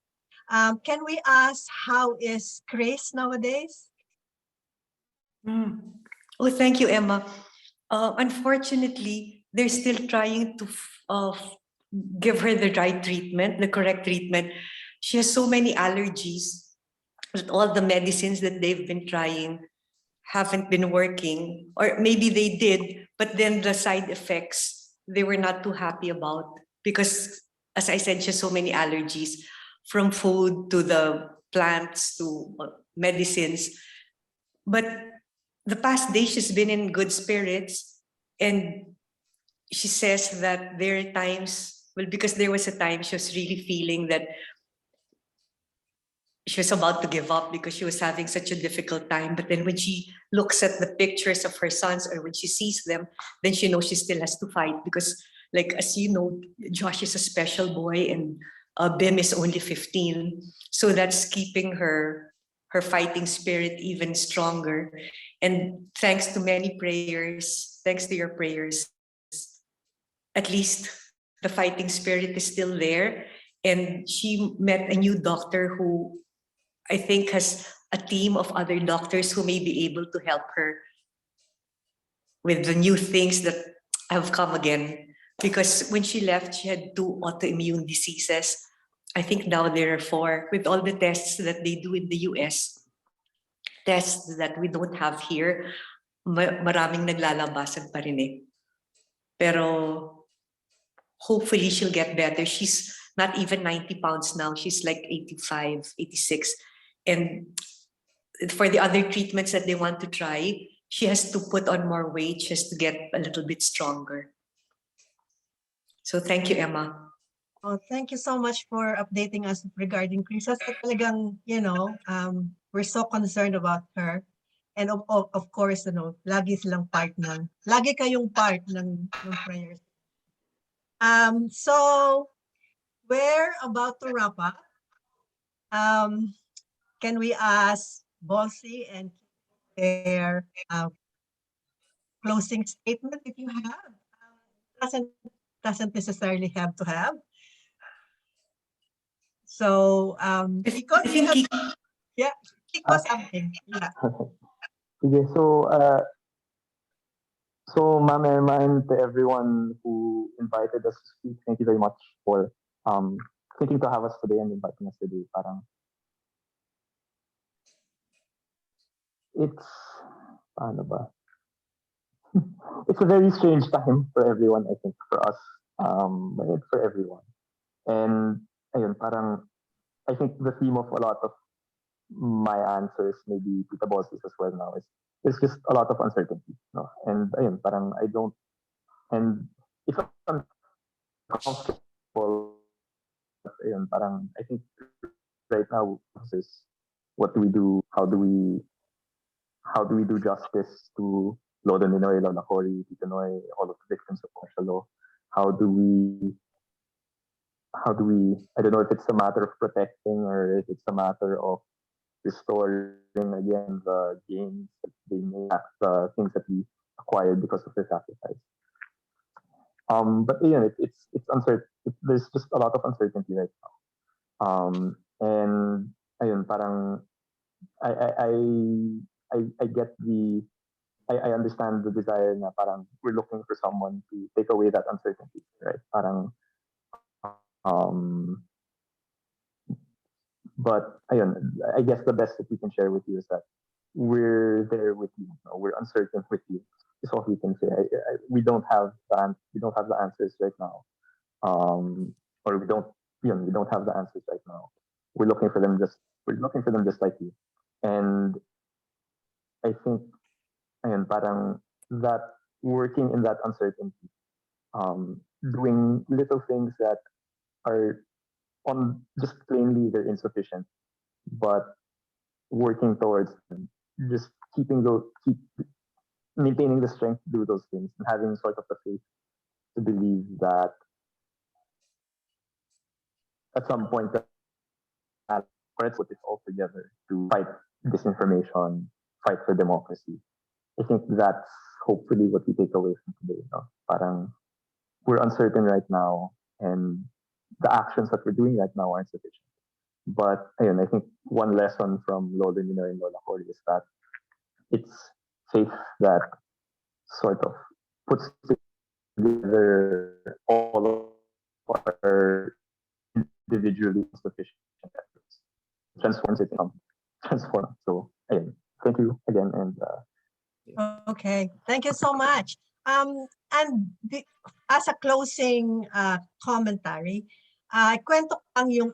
Can we ask how is Chris nowadays? Oh, thank you, Emma. Unfortunately, they're still trying to give her the right treatment, the correct treatment. She has so many allergies that all the medicines that they've been trying haven't been working, or maybe they did, but then the side effects they were not too happy about because, as I said, she has so many allergies, from food to the plants to medicines. But the past day she's been in good spirits, and she says that there are times, well, because there was a time she was really feeling that she was about to give up because she was having such a difficult time. But then when she looks at the pictures of her sons, or when she sees them, then she knows she still has to fight because, like, as you know, Josh is a special boy and Bim is only 15. So that's keeping her fighting spirit even stronger. And thanks to many prayers, thanks to your prayers, at least the fighting spirit is still there. And she met a new doctor who I think has a team of other doctors who may be able to help her with the new things that have come again because when she left, she had 2 autoimmune diseases. I think now there are 4 with all the tests that they do in the US. Tests that we don't have here, maraming naglalabasan pa rin eh. Pero hopefully she'll get better. She's not even 90 pounds now. She's like 85, 86. And for the other treatments that they want to try, she has to put on more weight. She has to get a little bit stronger. So thank you, Emma. Oh, thank you so much for updating us regarding Chris. Kasi talagang, we're so concerned about her. And of course, lagi silang part lagi kayong part ng prayers. So we're about to wrap up. Can we ask Bossy and their closing statement if you have? Doesn't necessarily have to have. So, because you have, Kiko something. Yeah. Okay, so Ma'am Emma, and to everyone who invited us to speak, thank you very much for thinking to have us today and inviting us today. Parang it's paano ba? It's a very strange time for everyone, I think, for us, but for everyone. And ayun, parang I think the theme of a lot of my answers, maybe Tita Boss's as well now, is just a lot of uncertainty. No? And ayun, parang I don't, and if I'm comfortable, ayun, parang I think right now is what do we do? How do we do justice to Lola Ninoy, Lola Cory, Tito Noy, all of the victims of martial law? How do we I don't know if it's a matter of protecting or if it's a matter of restoring again the gains that they made, the things that we acquired because of their sacrifice. But again, it's uncertain. There's just a lot of uncertainty right now. And ayun, parang I get I understand the desire na parang we're looking for someone to take away that uncertainty, right? Parang but ayun, I guess the best that we can share with you is that we're there with you. We're uncertain with you. Is all we can say. We don't have the answers right now, or we don't have the answers right now. We're looking for them just like you, and I think ayun, parang that working in that uncertainty, doing little things that are on just plainly they're insufficient, but working towards them, just keep maintaining the strength to do those things and having sort of the faith to believe that at some point that let's put it all together to fight disinformation, fight for democracy. I think that's hopefully what we take away from today. No? Parang we're uncertain right now, and the actions that we're doing right now aren't sufficient. But ayun, I think one lesson from Lola Ninoy and Lola Cory is that it's faith that sort of puts together all of our individually sufficient efforts, transforms it into transform. So ayun, thank you again, and Okay, thank you so much. As a closing commentary, kwento ko lang yung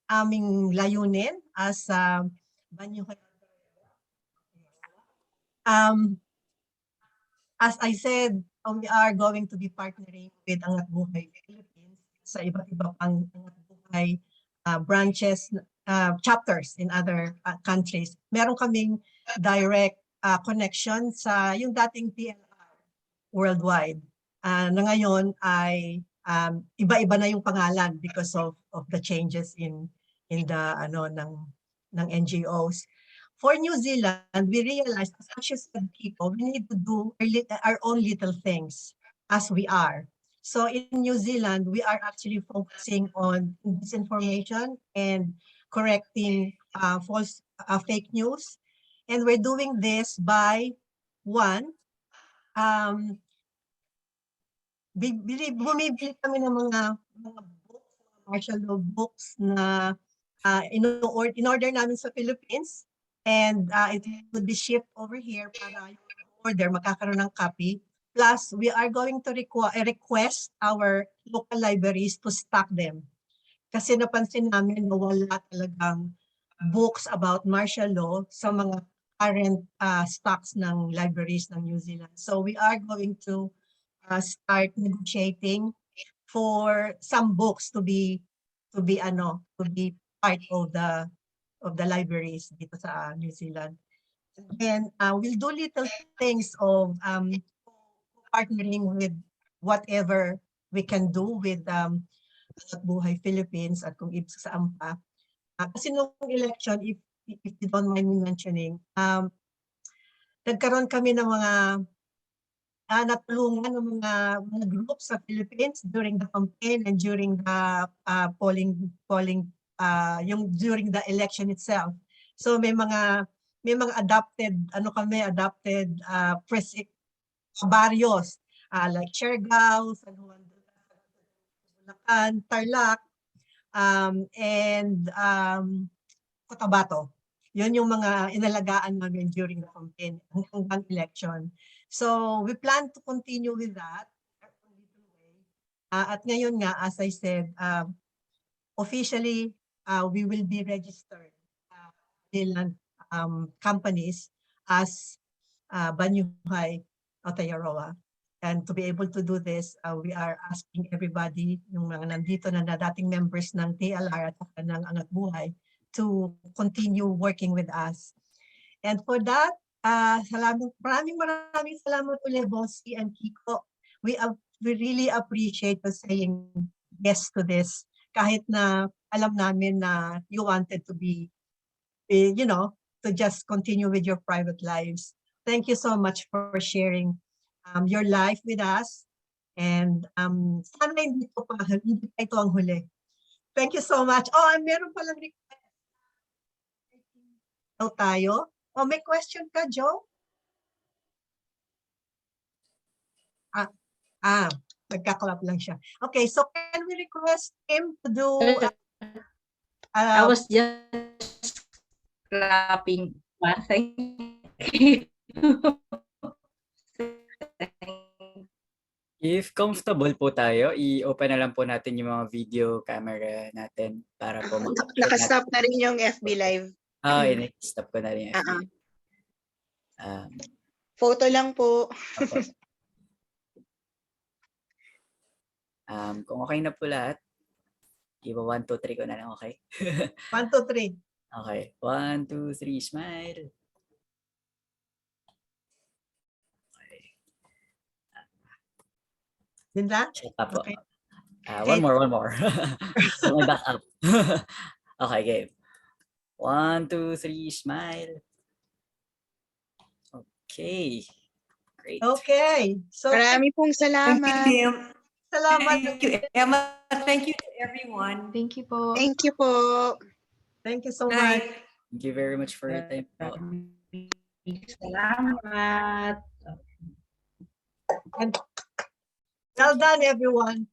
aming layunin as Banyo. As I said, we are going to be partnering with Angat Buhay Philippines sa iba't iba pang Angat Buhay branches, chapters in other countries. Meron kaming direct connection sa yung dating PLR worldwide. Na ngayon ay iba-iba na yung pangalan because of the changes in the ng NGOs. For New Zealand, we realized, as much as people, we need to do our own little things as we are. So in New Zealand, we are actually focusing on disinformation and correcting false fake news. And we're doing this by, one, bumibili kami ng mga books, mga martial law books na in order namin sa Philippines, and it would be shipped over here para yung order makakaroon ng copy. Plus, we are going to request our local libraries to stock them. Kasi napansin namin na wala talagang books about martial law sa mga current stocks ng libraries ng New Zealand. So we are going to start negotiating for some books to be part of the libraries dito sa New Zealand. And we'll do little things of partnering with whatever we can do with Anak Buhay Philippines at kung ibig sa AMPA. Kasi nung election, if you don't mind me mentioning, nagkaroon kami ng mga natulungan ng mga groups sa Philippines during the campaign and during the polling yung during the election itself. So may mga adopted barrios like Siargao, San Juan de Bulacan, Tarlac, and Cotabato. Yun yung mga inalagaan namin during the campaign hanggang election. So we plan to continue with that. At ngayon nga, as I said, officially we will be registered companies as Banyuhay Aotearoa. And to be able to do this, we are asking everybody, yung mga nandito na dating members ng TLR at ng Angat Buhay, to continue working with us. And for that, maraming salamat ulit, Bossy and Kiko. We really appreciate you saying yes to this. Kahit na alam namin na you wanted to be, to just continue with your private lives. Thank you so much for sharing your life with us. And sana hindi pa ito ang huli. Thank you so much. Oh, and meron palang request. Tayo. Oh, may question ka, Joe? Nagkaklap lang siya. Okay, so can we request him to do... I was just clapping. Thank you. If comfortable po tayo, i-open na lang po natin yung mga video camera natin para po makapag Nakastop na rin yung FB Live. i-stop ko na rin yung FB. Photo lang po. Kung okay na po lahat, iba 1, 2, 3 ko na lang, okay? 1, 2, 3. Okay, 1, 2, 3, smile. Okay. Yun na? Okay. Okay. One more. May back up. Okay, game. 1, 2, 3, smile. Okay. Great. Okay. So, Marami pong salamat. salamat. Thank you, Emma. Thank you to everyone. Thank you po. Thank you po. Thank you so much. Thank you very much for your time po. Salamat. And well done, everyone.